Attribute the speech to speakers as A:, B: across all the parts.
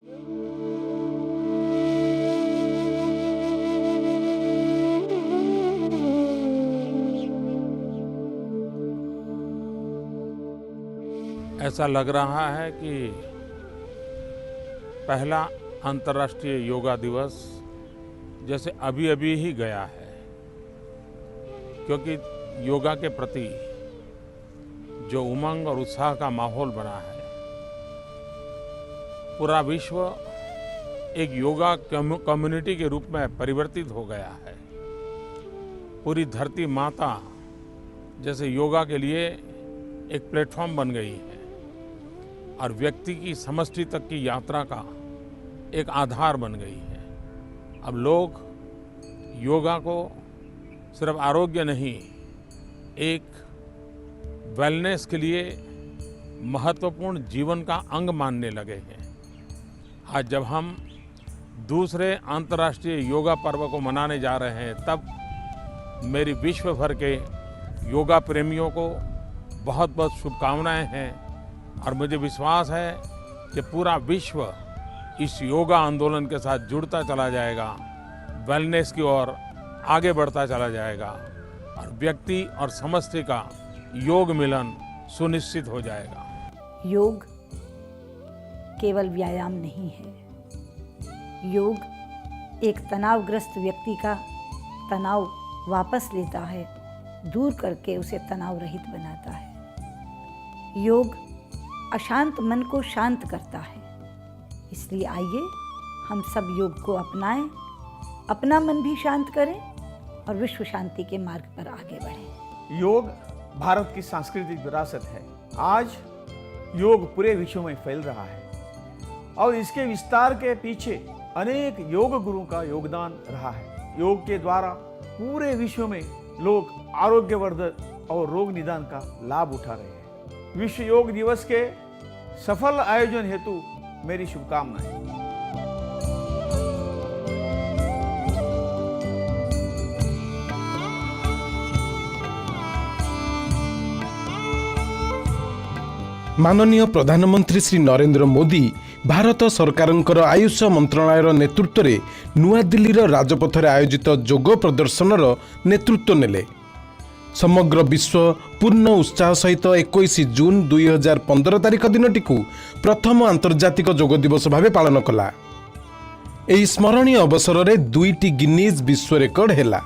A: ऐसा लग रहा है कि पहला अंतर्राष्ट्रीय योगा दिवस जैसे अभी अभी ही गया है, क्योंकि योगा के प्रति जो उमंग और उत्साह का माहौल बना है, पूरा विश्व एक योगा कम्युनिटी के रूप में परिवर्तित हो गया है। पूरी धरती माता जैसे योगा के लिए एक प्लेटफॉर्म बन गई है और व्यक्ति की समष्टि तक की यात्रा का एक आधार बन गई है। अब लोग योगा को सिर्फ आरोग्य नहीं, एक वेलनेस के लिए महत्वपूर्ण जीवन का अंग मानने लगे हैं। आज जब हम दूसरे अंतर्राष्ट्रीय योगा पर्व को मनाने जा रहे हैं, तब मेरी विश्व भर के योगा प्रेमियों को बहुत बहुत शुभकामनाएं हैं और मुझे विश्वास है कि पूरा विश्व इस योगा आंदोलन के साथ जुड़ता चला जाएगा, वेलनेस की ओर आगे बढ़ता चला जाएगा और व्यक्ति और समष्टि का योग मिलन सुनिश्चित हो जाएगा।
B: योग केवल व्यायाम नहीं है। योग एक तनावग्रस्त व्यक्ति का तनाव वापस लेता है, दूर करके उसे तनाव रहित बनाता है। योग अशांत मन को शांत करता है। इसलिए आइए हम सब योग को अपनाएं, अपना मन भी शांत करें और विश्व शांति के मार्ग पर आगे बढ़ें।
C: योग भारत की सांस्कृतिक विरासत है। आज योग पूरे विश्व में फैल रहा है और इसके विस्तार के पीछे अनेक योग गुरुओं का योगदान रहा है। योग के द्वारा पूरे विश्व में लोग आरोग्यवर्धक और रोग निदान का लाभ उठा रहे हैं। विश्व योग दिवस के सफल आयोजन हेतु मेरी शुभकामनाएं।
D: माननीय प्रधानमंत्री श्री नरेंद्र मोदी भारत सरकारंकर आयुष मंत्रणालय नेतृत्व में नुआ दिल्लीर राजपथरे आयोजित योग प्रदर्शनर नेतृत्व नेले। समग्र विश्व पूर्ण उत्साह सहित 21 जून 2015 तारिख दिनटी प्रथम आंतर्जातिक योग दिवस भाव पालन कला। एही स्मरणीय अवसर में 2टी गिनीज विश्व रेकर्ड हैला।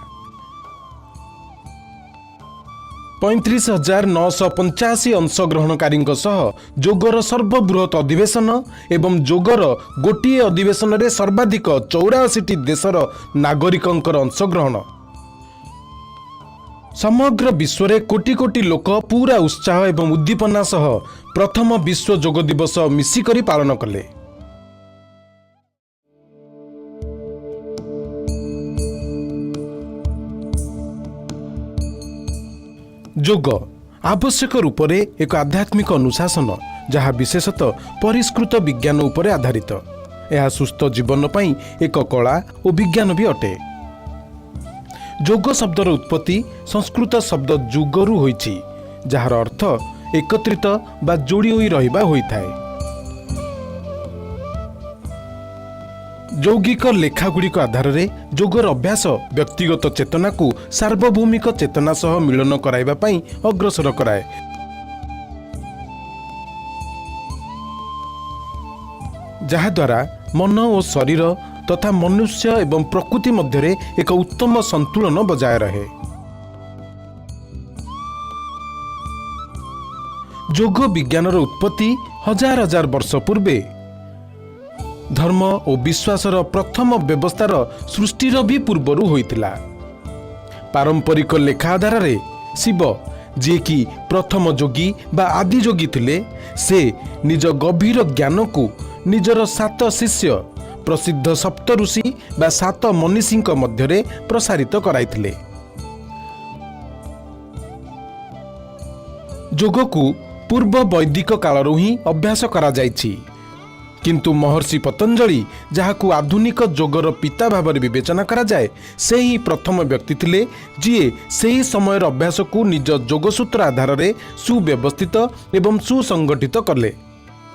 D: 35,985 अंशग्रहणकारी योगर सर्वबृहत अधिवेशन एवं योगर गोटे अधिवेशन में सर्वाधिक 84टी देशर नागरिकंकर अंशग्रहण। समग्र विश्व में कोटी कोटी लोक पूरा उत्साह एवं उद्दीपना सह प्रथम विश्व योग दिवस मिसिकरी पालन कले। योग आवश्यक रूप से एक आध्यात्मिक अनुशासन जहाँ विशेषतः परिष्कृत विज्ञान उपर आधारित। यह सुस्थ जीवन पई एक कला और विज्ञान भी अटे। योग शब्दर उत्पत्ति संस्कृत शब्द जुगरु होइछि, जार अर्थ एकत्रित बा जोड़ी होई रहिबा होइथाए। यौगिक लेखागुड़िक आधार में योगर अभ्यास व्यक्तिगत चेतना को सार्वभौमिक चेतना सह मिलन कराइबा पई अग्रसर कराए। जहा द्वारा मन और शरीर तथा मनुष्य एवं प्रकृति मध्य एक उत्तम संतुलन बजाय रहे। योग विज्ञानर उत्पत्ति हजार हजार वर्ष पूर्वे धर्म और विश्वासर प्रथम व्यवस्थार सृष्टिर भी पूर्वरु होइतिला। पारंपरिक लेखा आधार रे शिव जे कि प्रथम योगी बा आदि योगी थिले, से निज गभीर ज्ञान को निजर 7 शिष्य प्रसिद्ध सप्त ऋषि बा 7 मनीषी मध्य प्रसारित कराइथिले। योग को पूर्व वैदिक कालरू ही अभ्यास करा जाइछि, किंतु महर्षि पतंजलि जहाकू आधुनिक योगर पिता भाव में विवेचना करा जाए, से ही प्रथम व्यक्ति थिले जी से ही समय अभ्यास को निज योगसूत्र आधार में सुव्यवस्थित एवं सुसंगठित कले।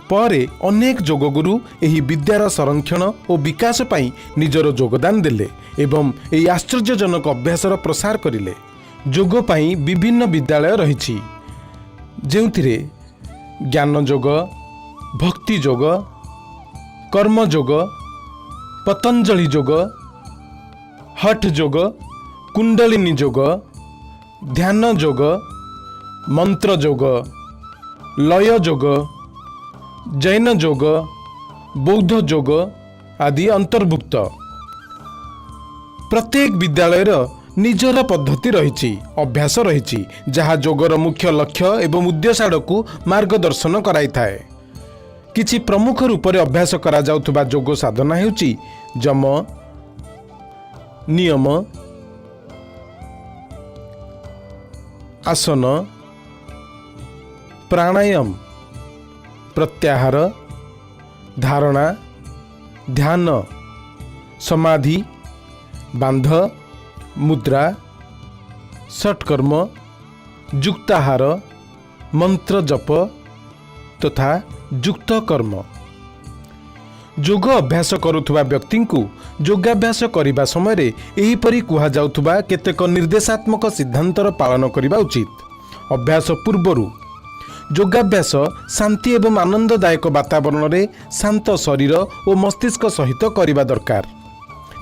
D: ପରେ ଅନେକ ଯୋଗଗୁରୁ ଏହି ବିଦ୍ୟାର ସଂରକ୍ଷଣ ଓ ବିକାଶ ପାଇଁ ନିଜର ଯୋଗଦାନ ଦେଲେ ଏବଂ ଏହି ଆଶ୍ଚର୍ଯ୍ୟଜନକ ଅଭ୍ୟାସର ପ୍ରସାର କରିଲେ। ଯୋଗ ପାଇଁ ବିଭିନ୍ନ ବିଦ୍ୟାଳୟ ରହିଛି, ଯେଉଁଥିରେ ଜ୍ଞାନ ଯୋଗ, ଭକ୍ତି ଯୋଗ, କର୍ମ ଯୋଗ, ପତଞ୍ଜଳି ଯୋଗ, ହଠ ଯୋଗ, କୁଣ୍ଡଳିନୀ ଯୋଗ, ଧ୍ୟାନ ଯୋଗ, ମନ୍ତ୍ର ଯୋଗ, ଲୟ ଯୋଗ, ଜୈନ ଯୋଗ, ବୌଦ୍ଧ ଯୋଗ ଆଦି ଅନ୍ତର୍ଭୁକ୍ତ। ପ୍ରତ୍ୟେକ ବିଦ୍ୟାଳୟର ନିଜର ପଦ୍ଧତି ରହିଛି, ଅଭ୍ୟାସ ରହିଛି, ଯାହା ଯୋଗର ମୁଖ୍ୟ ଲକ୍ଷ୍ୟ ଏବଂ ଉଦ୍ଦେଶ୍ୟ ଆଡ଼କୁ ମାର୍ଗଦର୍ଶନ କରାଇଥାଏ। କିଛି ପ୍ରମୁଖ ରୂପରେ ଅଭ୍ୟାସ କରାଯାଉଥିବା ଯୋଗ ସାଧନା ହେଉଛି ଯମ, ନିୟମ, ଆସନ, ପ୍ରାଣାୟାମ, ପ୍ରତ୍ୟାହାର, ଧାରଣା, ଧ୍ୟାନ, ସମାଧି, ବାନ୍ଧ, ମୁଦ୍ରା, ଷଟ୍କର୍ମ, ଯୁକ୍ତାହାର, ମନ୍ତ୍ର ଜପ ତଥା ଯୁକ୍ତ କର୍ମ। ଯୋଗ ଅଭ୍ୟାସ କରୁଥିବା ବ୍ୟକ୍ତିଙ୍କୁ ଯୋଗାଭ୍ୟାସ କରିବା ସମୟରେ ଏହିପରି କୁହାଯାଉଥିବା କେତେକ ନିର୍ଦ୍ଦେଶାତ୍ମକ ସିଦ୍ଧାନ୍ତର ପାଳନ କରିବା ଉଚିତ। ଅଭ୍ୟାସ ପୂର୍ବରୁ ଯୋଗାଭ୍ୟାସ ଶାନ୍ତି ଏବଂ ଆନନ୍ଦଦାୟକ ବାତାବରଣରେ ଶାନ୍ତ ଶରୀର ଓ ମସ୍ତିଷ୍କ ସହିତ କରିବା ଦରକାର।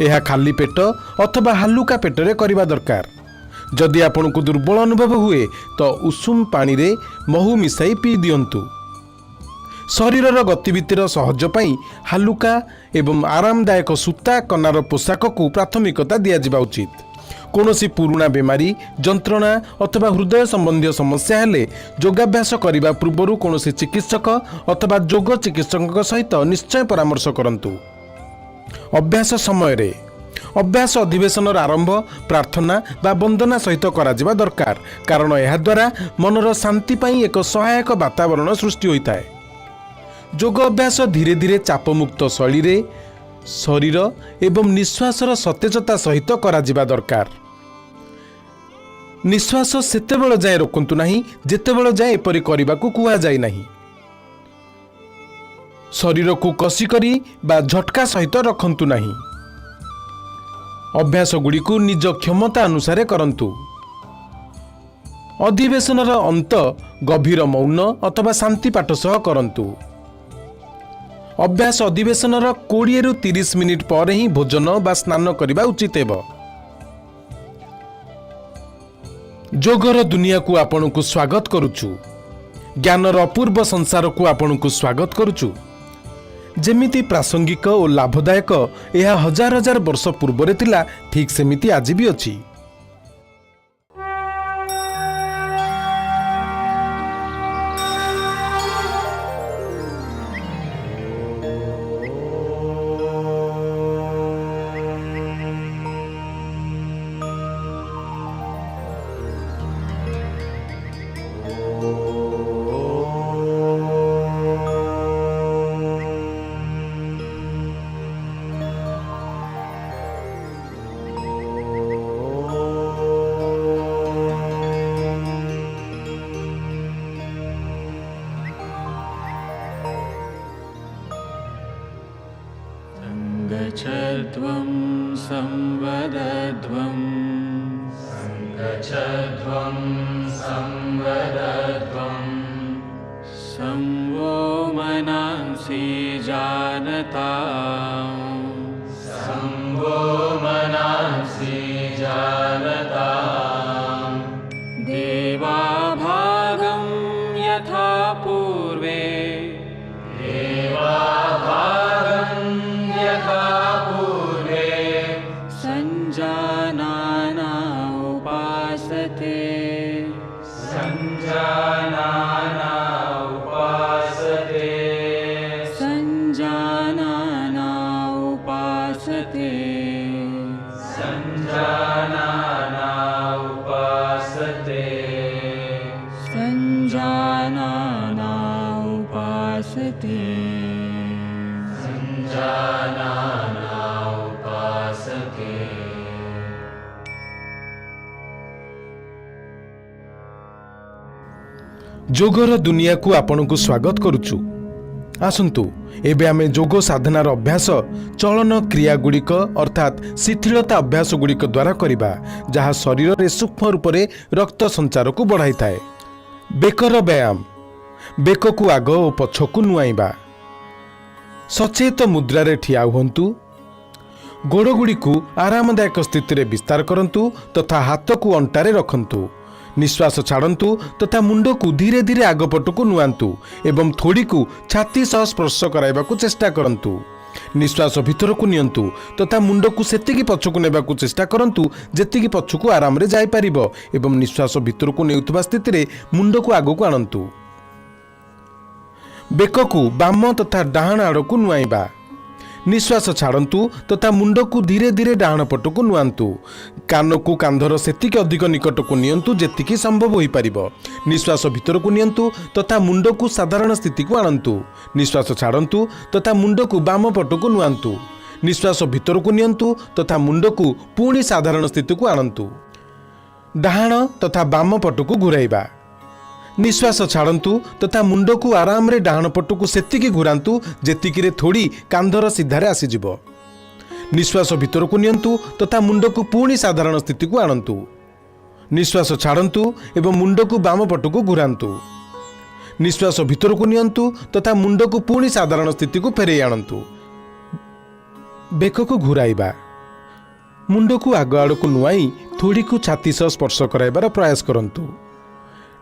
D: ଏହା ଖାଲି ପେଟ ଅଥବା ହାଲୁକା ପେଟରେ କରିବା ଦରକାର। ଯଦି ଆପଣଙ୍କୁ ଦୁର୍ବଳ ଅନୁଭବ ହୁଏ ତ ଉଷୁମ ପାଣିରେ ମହୁ ମିଶାଇ ପିଇ ଦିଅନ୍ତୁ। ଶରୀରର ଗତିବିଧିର ସହଜ ପାଇଁ ହାଲୁକା ଏବଂ ଆରାମଦାୟକ ସୂତା କନାର ପୋଷାକକୁ ପ୍ରାଥମିକତା ଦିଆଯିବା ଉଚିତ। କୌଣସି ପୁରୁଣା ବେମାରୀ, ଯନ୍ତ୍ରଣା ଅଥବା ହୃଦୟ ସମ୍ବନ୍ଧୀୟ ସମସ୍ୟା ହେଲେ ଯୋଗାଭ୍ୟାସ କରିବା ପୂର୍ବରୁ କୌଣସି ଚିକିତ୍ସକ ଅଥବା ଯୋଗ ଚିକିତ୍ସକଙ୍କ ସହିତ ନିଶ୍ଚୟ ପରାମର୍ଶ କରନ୍ତୁ। ଅଭ୍ୟାସ ସମୟରେ ଅଭ୍ୟାସ ଅଧିବେଶନର ଆରମ୍ଭ ପ୍ରାର୍ଥନା ବା ବନ୍ଦନା ସହିତ କରାଯିବା ଦରକାର, କାରଣ ଏହାଦ୍ୱାରା ମନର ଶାନ୍ତି ପାଇଁ ଏକ ସହାୟକ ବାତାବରଣ ସୃଷ୍ଟି ହୋଇଥାଏ। ଯୋଗ ଅଭ୍ୟାସ ଧୀରେ ଧୀରେ ଚାପମୁକ୍ତ ଶୈଳୀରେ ଶରୀର ଏବଂ ନିଶ୍ୱାସର ସତେଜତା ସହିତ କରାଯିବା ଦରକାର। ନିଶ୍ୱାସ ସେତେବେଳେ ଯାଏଁ ରୋକନ୍ତୁ ନାହିଁ ଯେତେବେଳେ ଯାଏଁ ଏପରି କରିବାକୁ କୁହାଯାଇ ନାହିଁ। ଶରୀରକୁ କଷି କରି ବା ଝଟକା ସହିତ ରଖନ୍ତୁ ନାହିଁ। ଅଭ୍ୟାସ ଗୁଡ଼ିକୁ ନିଜ କ୍ଷମତା ଅନୁସାରେ କରନ୍ତୁ। ଅଧିବେଶନର ଅନ୍ତ ଗଭୀର ମୌନ ଅଥବା ଶାନ୍ତି ପାଠ ସହ କରନ୍ତୁ। ଅଭ୍ୟାସ ଅଧିବେଶନର 20ରୁ 30 ମିନିଟ୍ ପରେ ହିଁ ଭୋଜନ ବା ସ୍ନାନ କରିବା ଉଚିତ ହେବ। ଯୋଗର ଦୁନିଆକୁ ଆପଣଙ୍କୁ ସ୍ୱାଗତ କରୁଛୁ। ଜ୍ଞାନର ଅପୂର୍ବ ସଂସାରକୁ ଆପଣଙ୍କୁ ସ୍ୱାଗତ କରୁଛୁ। ଯେମିତି ପ୍ରାସଙ୍ଗିକ ଓ ଲାଭଦାୟକ ଏହା ହଜାର ହଜାର ବର୍ଷ ପୂର୍ବରେ ଥିଲା, ଠିକ୍ ସେମିତି ଆଜି ବି ଅଛି।
E: गच्छध्वं संवदध्वं संवो मनांसि जानताम् देवा भागं यथा पूर्वे संजानाना उपासते
D: ଯୋଗର ଦୁନିଆକୁ ଆପଣଙ୍କୁ ସ୍ୱାଗତ କରୁଛୁ। आसंतु एबे आमे जोग साधनार अभ्यास चलन क्रिया गुड़िक अर्थात शिथिलता अभ्यास गुड़िक द्वारा करिबा जहाँ शरीर रे सूक्ष्म रूप से रक्त संचार को बढ़ाई थाए। बेकर व्यायाम बेक को आग और पछकू नुआइबा। सचेत मुद्रा रे ठिया हुंतु। गोड़ गुड़ी को आरामदायक स्थिति रे विस्तार करंतु तथा हाथ को अंटारे रखंतु। निश्वास छाड़ंतु तथा मुंड को धीरे धीरे आगपट को नुआंतु एवं थोड़ी को छाती सह स्पर्श कराइबा को चेष्टा करंतु। निश्वास भीतर को नियंतु तथा मुंड को सेतिकी पछकू नेबा को चेष्टा करंतु जेतिकी पछकू आराम रे जाई परिबो एवं निश्वास भीतर को नेउतबा स्थिति रे मुंड को आगो को आनंतु। बेक को बाम तथा डाहाण आड़ को नुआइबा। निश्वास छाड़ंतु तथा मुंड को धीरे धीरे डाहाण पट को नुआंतु। कान को कांधर सेतिकी अधिक निकट को नियंतु जेतिकी संभव होई परिबो। निश्वास भीतर को नियंतु तथा मुंड को साधारण स्थिति को आनंतु। निश्वास छाड़ंतु तथा मुंड को बाम पट को नुआंतु। निश्वास भीतर को नियंतु तथा मुंड को पुणी साधारण स्थिति को आनंतु। डाहाण तथा बाम पट को घुराइबा। निश्वास छाड़ंतु तथा मुंड को आराम रे डाहाण पट को सेतिकी घुरांतु जेतिकी रे थोड़ी कांधर सीधारे आसीजिबो। निश्वास भीतर को नियंतु तथा मुंड को पुणी साधारण स्थिति को आनंतु। निश्वास छाड़ंतु एवं मुंड को बाम पट को घुरांतु। निश्वास भीतर को नियंतु तथा मुंड को पुणी साधारण स्थिति को फेरे आनंतु। बेक को घुराइबा। मुंड को आग आड़ को नुआई थोड़ी को छाती सह स्पर्श कराइबार प्रयास करंतु।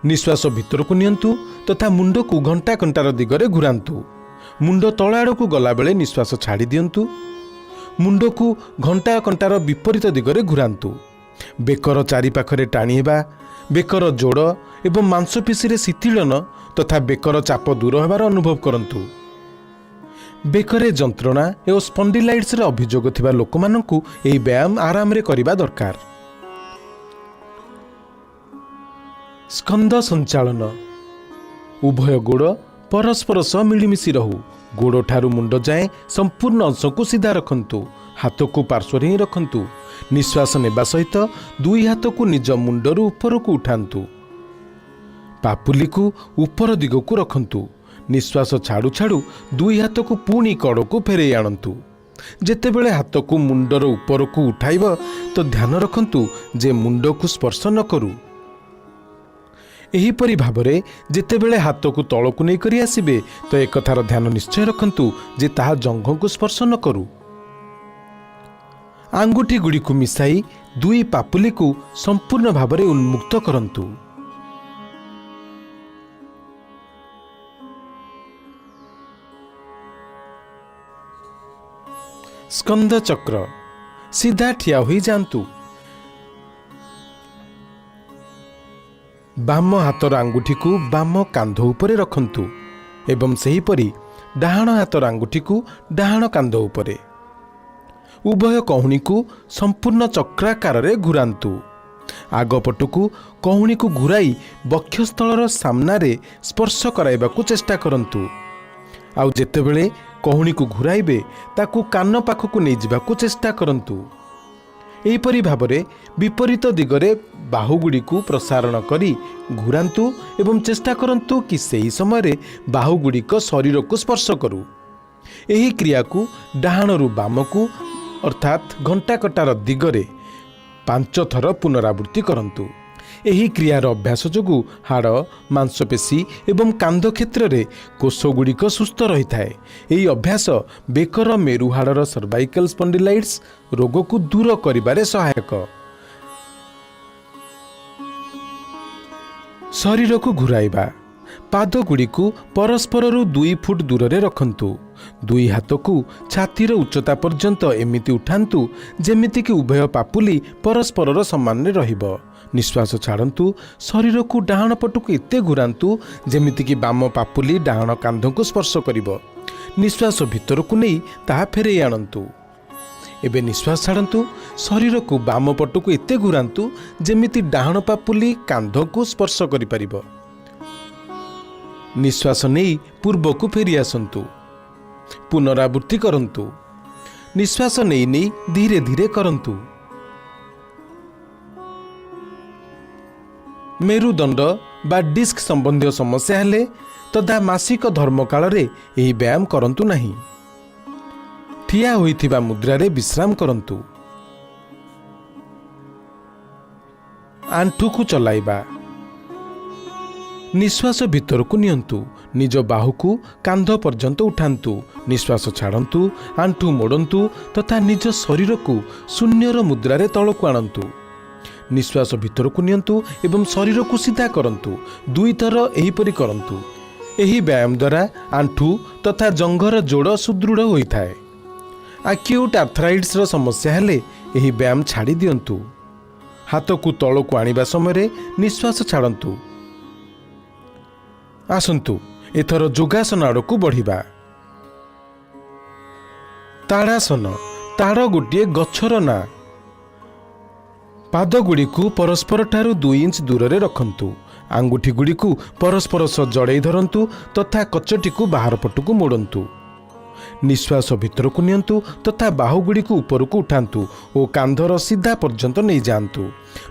D: निश्वास भीतर को नियंतु तथा मुंड को घंटा घंटार दिगरे घुरांतु। मुंड तल आड़ को गला बेले निश्वास छाड़ी दियंतु। मुंड को घंटा घंटार विपरीत दिगरे घुरांतु। बेकर चारि पाखरे टाणी हेबा। बेकर जोड़ एवं मांसपेशी रे शिथिलन तथा बेकर चाप दूर हेबार अनुभव करंतु। बेकरे जंत्रणा एवं स्पॉन्डिलाइटिस रे अभियोग थिबा लोकमानंकु एही व्यायाम आराम रे करिबा दरकार। स्कंद संचालन उभय गोड़ परस्पर सह मिलिमिशि रहू। गोड़ ठारू मुंड जाए संपूर्ण अंश को सीधा रखंतु। हाथ को पार्श्व ही रखंतु। निश्वास नेबा सहित दुई हाथ को निज मुंडरू ऊपर को उठांतु। पापुली को ऊपर दिग को रखंतु। निश्वास छाड़ू छाड़ू दुई हाथ को पुणी कड़ को फेरे आणंतु। जेतेबेले हाथ को मुंडर ऊपर को उठाइब तो ध्यान रखंतु जे मुंड को स्पर्श न करू। एहीपरि भावरे जेतेबेले हाथ को तल को नहीं करी आसिबे तो एक कथार ध्यान निश्चय रखंतु जे ताहा जंघ को स्पर्श न करू। आंगुठी गुड़ी को मिसाई दुई पापुली को संपूर्ण भावरे उन्मुक्त करंतु। स्कंद चक्र सीधा ठिया होई जांतु। बाम हाथर आंगुठी को बाम कांध उपरे रखंतु एवं सेहीपरि डाहाण हाथर आंगुठी को डाहाण कांध उपरे। उभय कहुणी को संपूर्ण चक्राकार रे घुरांतु। आगपट को कहुणी को घुराई बक्षस्थलर सामनारे स्पर्श कराइबा को चेष्टा करंतु। आउ जेतेबेले कहुणी को घुराइबे ताकू कान पाखकू नहीं जिबा को चेष्टा करंतु। एहीपरि भावरे विपरीत दिगरे बाहुगुड़ी को प्रसारण करी घुरांतु एवं चेष्टा करंतु कि सही समय बाहुगुड़िक शरीर को स्पर्श करू। एही क्रिया को डाहाणरू बाम को अर्थात घंटा कटार दिगरे 5 थर पुनरावृत्ति करंतु। एही क्रियार अभ्यास जोगु हाड़ मांसपेशी एवं कांध क्षेत्र में कोषगुड़िक सुस्थ रही थाए। एही अभ्यास बेकर मेरुहाड़र सर्वाइकल स्पॉन्डिलाइटिस रोग को दूर करिबारे सहायक। शरीर को घुराइबा। पाद गुड़ी को परस्पर 2 फुट दूर रे रखंतु। दुई हाथ को छातीर उच्चता पर्यंत एमिति उठांतु जेमिति कि उभय पापुली परस्पर समान रे रहिबो। निश्वास छाड़ंतु। शरीर को डाहाण पटक एते घुरांतु जेमिति कि बाम पापुली डाहाण कांध को स्पर्श करिबो। निश्वास भीतर को नहीं ताहा फेरे आणंतु। एबे निश्वास छाड़ंतु। शरीर को बाम पटक एते घुरांतु जेमिति डाहाण पापुली कांध को स्पर्श करि परिबो। निश्वास नहीं पूर्व को फेरी आसंतु। पुनरावृत्ति करंतु। निश्वास नहीं धीरे धीरे करंतु। मेरुदंड बा डिस्क संबंधी समस्या हेले तथा मासिक धर्म काଳରେ ଏହି ବ୍ୟାୟାମ କରନ୍ତୁ ନାହିଁ। ଠିଆ ହୋଇଥିବା ମୁଦ୍ରାରେ ବିଶ୍ରାମ କରନ୍ତୁ। ଆଣ୍ଠୁକୁ ଚଲାଇବା। ନିଶ୍ୱାସ ଭିତରକୁ ନିଅନ୍ତୁ, ନିଜ ବାହୁକୁ କାନ୍ଧ ପର୍ଯ୍ୟନ୍ତ ଉଠାନ୍ତୁ, ନିଶ୍ୱାସ ଛାଡ଼ନ୍ତୁ, ଆଣ୍ଠୁ ମୋଡ଼ନ୍ତୁ ତଥା ନିଜ ଶରୀରକୁ ଶୂନ୍ୟର ମୁଦ୍ରାରେ ତଳକୁ ଆଣନ୍ତୁ। ନିଶ୍ୱାସ ଭିତରକୁ ନିଅନ୍ତୁ ଏବଂ ଶରୀରକୁ ସିଧା କରନ୍ତୁ। 2 ଥର ଏହିପରି କରନ୍ତୁ। ଏହି ବ୍ୟାୟାମ ଦ୍ୱାରା ଆଣ୍ଠୁ ତଥା ଜଙ୍ଘର ଯୋଡ଼ ସୁଦୃଢ଼ ହୋଇଥାଏ। ଆକ୍ୟୁଟ୍ ଆର୍ଥ୍ରାଇଟିସ୍ର ସମସ୍ୟା ହେଲେ ଏହି ବ୍ୟାୟାମ ଛାଡ଼ି ଦିଅନ୍ତୁ। ହାତକୁ ତଳକୁ ଆଣିବା ସମୟରେ ନିଶ୍ୱାସ ଛାଡ଼ନ୍ତୁ। ଆସନ୍ତୁ ଏଥର ଯୋଗାସନ ଆଡ଼କୁ ବଢ଼ିବା। ତାଡ଼ାସନ। ତାଡ଼ ଗୋଟିଏ ଗଛର ନାଁ। ପାଦଗୁଡ଼ିକୁ ପରସ୍ପରଠାରୁ 2 ଇଞ୍ଚ ଦୂରରେ ରଖନ୍ତୁ। ଆଙ୍ଗୁଠିଗୁଡ଼ିକୁ ପରସ୍ପର ସହ ଜଡ଼େଇ ଧରନ୍ତୁ ତଥା କଚଟିକୁ ବାହାର ପଟକୁ ମୋଡ଼ନ୍ତୁ। ନିଶ୍ୱାସ ଭିତରକୁ ନିଅନ୍ତୁ ତଥା ବାହୁଗୁଡ଼ିକୁ ଉପରକୁ ଉଠାନ୍ତୁ ଓ କାନ୍ଧର ସିଧା ପର୍ଯ୍ୟନ୍ତ ନେଇଯାଆନ୍ତୁ।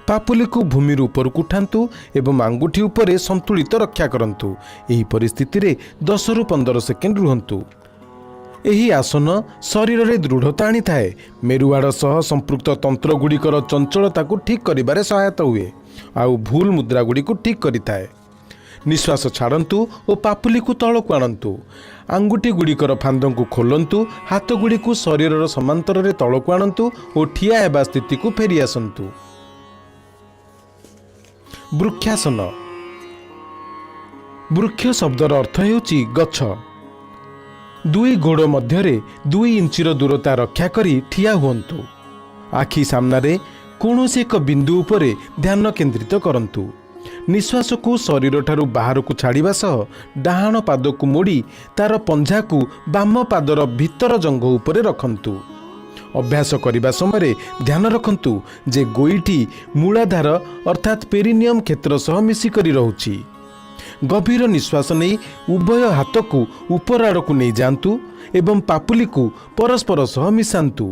D: ପାପୁଲିକୁ ଭୂମିରୁ ଉପରକୁ ଉଠାନ୍ତୁ ଏବଂ ଆଙ୍ଗୁଠି ଉପରେ ସନ୍ତୁଳିତ ରକ୍ଷା କରନ୍ତୁ। ଏହି ପରିସ୍ଥିତିରେ 10ରୁ 15 ସେକେଣ୍ଡ ରୁହନ୍ତୁ। ଏହି ଆସନ ଶରୀରରେ ଦୃଢ଼ତା ଆଣିଥାଏ। ମେରୁହାଡ଼ ସହ ସମ୍ପୃକ୍ତ ତନ୍ତ୍ରଗୁଡ଼ିକର ଚଞ୍ଚଳତାକୁ ଠିକ୍ କରିବାରେ ସହାୟତା ହୁଏ ଆଉ ଭୁଲ ମୁଦ୍ରାଗୁଡ଼ିକୁ ଠିକ୍ କରିଥାଏ। ନିଶ୍ୱାସ ଛାଡ଼ନ୍ତୁ ଓ ପାପୁଲିକୁ ତଳକୁ ଆଣନ୍ତୁ। ଆଙ୍ଗୁଠିଗୁଡ଼ିକର ଫାନ୍ଦକୁ ଖୋଲନ୍ତୁ। ହାତଗୁଡ଼ିକୁ ଶରୀରର ସମାନ୍ତରରେ ତଳକୁ ଆଣନ୍ତୁ ଓ ଠିଆ ହେବା ସ୍ଥିତିକୁ ଫେରି ଆସନ୍ତୁ। ବୃକ୍ଷାସନ। ବୃକ୍ଷ ଶବ୍ଦର ଅର୍ଥ ହେଉଛି ଗଛ। 2 ଗୋଡ଼ ମଧ୍ୟରେ 2 ଇଞ୍ଚର ଦୂରତା ରକ୍ଷା କରି ଠିଆ ହୁଅନ୍ତୁ। ଆଖି ସାମ୍ନାରେ କୌଣସି ଏକ ବିନ୍ଦୁ ଉପରେ ଧ୍ୟାନ କେନ୍ଦ୍ରିତ କରନ୍ତୁ। ନିଶ୍ୱାସକୁ ଶରୀରଠାରୁ ବାହାରକୁ ଛାଡ଼ିବା ସହ ଡାହାଣ ପାଦକୁ ମୋଡ଼ି ତାର ପଞ୍ଝାକୁ ବାମ ପାଦର ଭିତର ଜଙ୍ଘ ଉପରେ ରଖନ୍ତୁ। ଅଭ୍ୟାସ କରିବା ସମୟରେ ଧ୍ୟାନ ରଖନ୍ତୁ ଯେ ଗୋଇଠି ମୂଳାଧାର ଅର୍ଥାତ୍ ପେରିନିୟମ୍ କ୍ଷେତ୍ର ସହ ମିଶିକରି ରହୁଛି। ଗଭୀର ନିଶ୍ୱାସ ନେଇ ଉଭୟ ହାତକୁ ଉପର ଆଡ଼କୁ ନେଇଯାଆନ୍ତୁ ଏବଂ ପାପୁଲିକୁ ପରସ୍ପର ସହ ମିଶାନ୍ତୁ।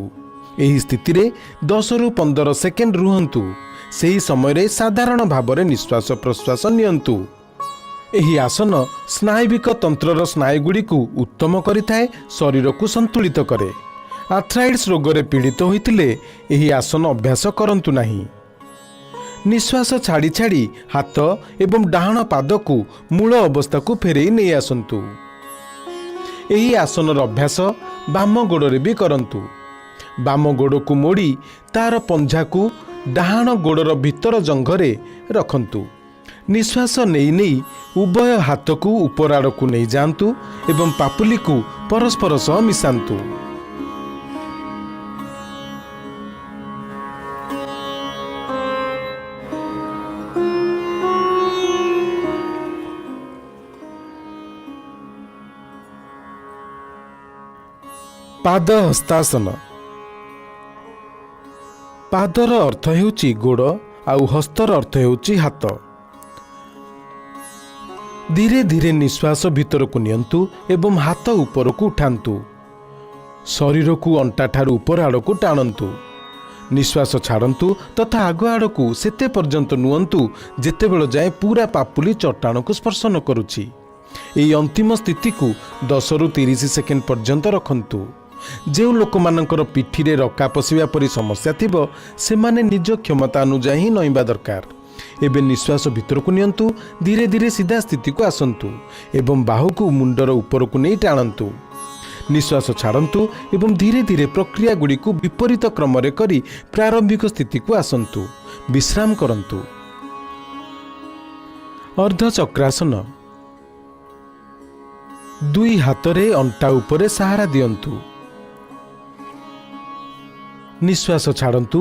D: ଏହି ସ୍ଥିତିରେ 10ରୁ 15 ସେକେଣ୍ଡ ରୁହନ୍ତୁ। ସେହି ସମୟରେ ସାଧାରଣ ଭାବରେ ନିଶ୍ୱାସ ପ୍ରଶ୍ୱାସ ନିଅନ୍ତୁ। ଏହି ଆସନ ସ୍ନାୟବିକ ତନ୍ତ୍ରର ସ୍ନାୟୁଗୁଡ଼ିକୁ ଉତ୍ତମ କରିଥାଏ, ଶରୀରକୁ ସନ୍ତୁଳିତ କରେ। ଆର୍ଥ୍ରାଇଟିସ୍ ରୋଗରେ ପୀଡ଼ିତ ହୋଇଥିଲେ ଏହି ଆସନ ଅଭ୍ୟାସ କରନ୍ତୁ ନାହିଁ। ନିଶ୍ୱାସ ଛାଡ଼ି ଛାଡ଼ି ହାତ ଏବଂ ଡାହାଣ ପାଦକୁ ମୂଳ ଅବସ୍ଥାକୁ ଫେରେଇ ନେଇ ଆସନ୍ତୁ। ଏହି ଆସନର ଅଭ୍ୟାସ ବାମ ଗୋଡ଼ରେ ବି କରନ୍ତୁ। ବାମ ଗୋଡ଼କୁ ମୋଡ଼ି ତାର ପଞ୍ଝାକୁ ଡାହାଣ ଗୋଡ଼ର ଭିତର ଜଙ୍ଘରେ ରଖନ୍ତୁ। ନିଶ୍ୱାସ ନେଇ ନେଇ ଉଭୟ ହାତକୁ ଉପର ଆଡ଼କୁ ନେଇଯାଆନ୍ତୁ ଏବଂ ପାପୁଲିକୁ ପରସ୍ପର ସହ ମିଶାନ୍ତୁ। ପାଦ ହସ୍ତାସନ। ପାଦର ଅର୍ଥ ହେଉଛି ଗୋଡ଼ ଆଉ ହସ୍ତର ଅର୍ଥ ହେଉଛି ହାତ। ଧୀରେ ଧୀରେ ନିଶ୍ୱାସ ଭିତରକୁ ନିଅନ୍ତୁ ଏବଂ ହାତ ଉପରକୁ ଉଠାନ୍ତୁ। ଶରୀରକୁ ଅଣ୍ଟାଠାରୁ ଉପର ଆଡ଼କୁ ଟାଣନ୍ତୁ। ନିଶ୍ୱାସ ଛାଡ଼ନ୍ତୁ ତଥା ଆଗ ଆଡ଼କୁ ସେତେ ପର୍ଯ୍ୟନ୍ତ ନୁଅନ୍ତୁ ଯେତେବେଳେ ଯାଏଁ ପୁରା ପାପୁଲି ଚଟାଣକୁ ସ୍ପର୍ଶ ନ କରୁଛି। ଏହି ଅନ୍ତିମ ସ୍ଥିତିକୁ 10ରୁ 30 ସେକେଣ୍ଡ ପର୍ଯ୍ୟନ୍ତ ରଖନ୍ତୁ। ଯେଉଁ ଲୋକମାନଙ୍କର ପିଠିରେ ରକା ପଶିବା ପରି ସମସ୍ୟା ଥିବ ସେମାନେ ନିଜ କ୍ଷମତା ଅନୁଯାୟୀ ହିଁ ନଇଁବା ଦରକାର। ଏବେ ନିଶ୍ୱାସ ଭିତରକୁ ନିଅନ୍ତୁ, ଧୀରେ ଧୀରେ ସିଧା ସ୍ଥିତିକୁ ଆସନ୍ତୁ ଏବଂ ବାହୁକୁ ମୁଣ୍ଡର ଉପରକୁ ନେଇ ଟାଣନ୍ତୁ। ନିଶ୍ୱାସ ଛାଡ଼ନ୍ତୁ ଏବଂ ଧୀରେ ଧୀରେ ପ୍ରକ୍ରିୟାଗୁଡ଼ିକୁ ବିପରୀତ କ୍ରମରେ କରି ପ୍ରାରମ୍ଭିକ ସ୍ଥିତିକୁ ଆସନ୍ତୁ। ବିଶ୍ରାମ କରନ୍ତୁ। ଅର୍ଦ୍ଧଚକ୍ରାସନ। 2 ହାତରେ ଅଣ୍ଟା ଉପରେ ସାହାରା ଦିଅନ୍ତୁ। ନିଶ୍ୱାସ ଛାଡ଼ନ୍ତୁ,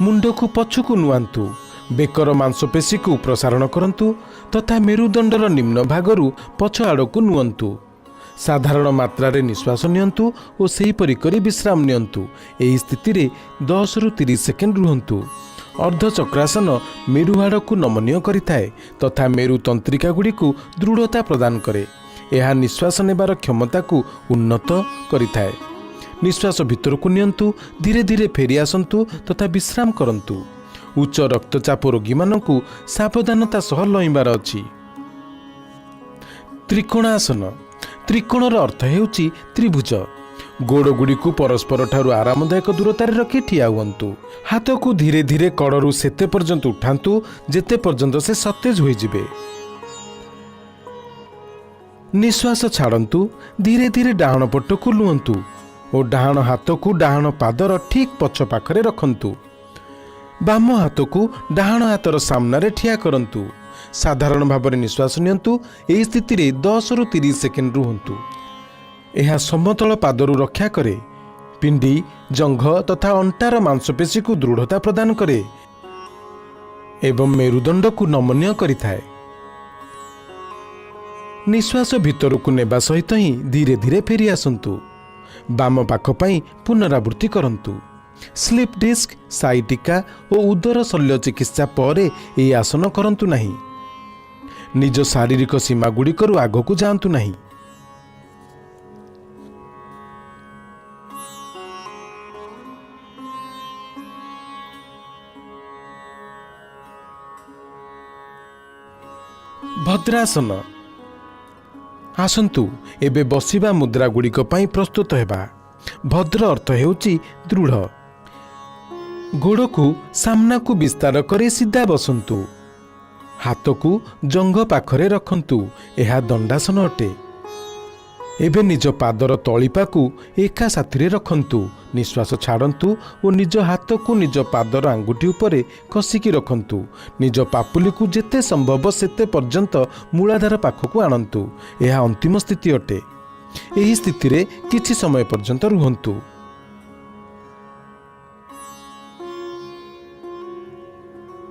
D: ମୁଣ୍ଡକୁ ପଛକୁ ନୁଆନ୍ତୁ, ବେକର ମାଂସପେଶୀକୁ ପ୍ରସାରଣ କରନ୍ତୁ ତଥା ମେରୁଦଣ୍ଡର ନିମ୍ନ ଭାଗରୁ ପଛ ଆଡ଼କୁ ନୁଅନ୍ତୁ। ସାଧାରଣ ମାତ୍ରାରେ ନିଶ୍ୱାସ ନିଅନ୍ତୁ ଓ ସେହିପରି କରି ବିଶ୍ରାମ ନିଅନ୍ତୁ। ଏହି ସ୍ଥିତିରେ 10ରୁ 30 ସେକେଣ୍ଡ ରୁହନ୍ତୁ। ଅର୍ଦ୍ଧଚକ୍ରାସନ ମେରୁହାଡ଼କୁ ନମନୀୟ କରିଥାଏ ତଥା ମେରୁ ତନ୍ତ୍ରିକାଗୁଡ଼ିକୁ ଦୃଢ଼ତା ପ୍ରଦାନ କରେ। ଏହା ନିଶ୍ୱାସ ନେବାର କ୍ଷମତାକୁ ଉନ୍ନତ କରିଥାଏ। ନିଶ୍ୱାସ ଭିତରକୁ ନିଅନ୍ତୁ, ଧୀରେ ଧୀରେ ଫେରି ଆସନ୍ତୁ ତଥା ବିଶ୍ରାମ କରନ୍ତୁ। ଉଚ୍ଚ ରକ୍ତଚାପ ରୋଗୀମାନଙ୍କୁ ସାବଧାନତା ସହ ଲଇଁବାର ଅଛି। त्रिकोणासन त्रिकोणर अर्थ हेउची त्रिभुज। गोड़ गुड़िक परस्पर ठारू आरामदायक दूरतार रखी ठिया हुअन्तु। हाथ को धीरे धीरे कड़रू सेते पर्यंत उठांतु जेते पर्यंत से सतेज होई जिवे। निश्वास छाड़न्तु धीरे धीरे डाहण पटकू लुहंतु और डाहण हाथ को डाहण पादर ठीक पछ पाखरे रखन्तु। बाम हाथ को डाहण हाथर सामने ठिया करन्तु। साधारण भाव में निश्वास नियंतु। एही स्थिति रे 10 रु 30 सेकेंड रुहंतु। यह समतल पादरू रक्षा करे, पिंडी जंघ तथा अंटार मांसपेशी को दृढ़ता प्रदान करे एवं मेरुदंड को नमनीय करिथाए। निश्वास भीतर को नेबा सहित ही धीरे धीरे फेरी आसंतु। बाम पाख पई पुनरावृत्ति करंतु। स्लीप डिस्क, साइटिका और उदर शल्य चिकित्सा परे यह आसन करंतु नहीं। निज शारीरिक सीमा गुड़िकर आग को जातु नहीं। भद्रासन आसंतु एबे बसिबा मुद्रा गुड़िक पई प्रस्तुत हेबा। भद्र अर्थ हेउची दृढ़। गोड़ को सामना को विस्तार करे सीधा बसंतु। हाथ को जंघ पाखरे रखंतु। यह दंडासन अटे। एबे निज पादर तलिपा को एका साथी रखंतु। निश्वास छाड़न्तु और निज हाथ को निज पादर आंगुठी उपरे कसिकी रखंतु। निज पापुली को जेते संभव सेते पर्यंत मूलाधार पाखक आणंतु। यह अंतिम स्थिति अटे। एही स्थिति रे किछि समय पर्यंत रुहंतु।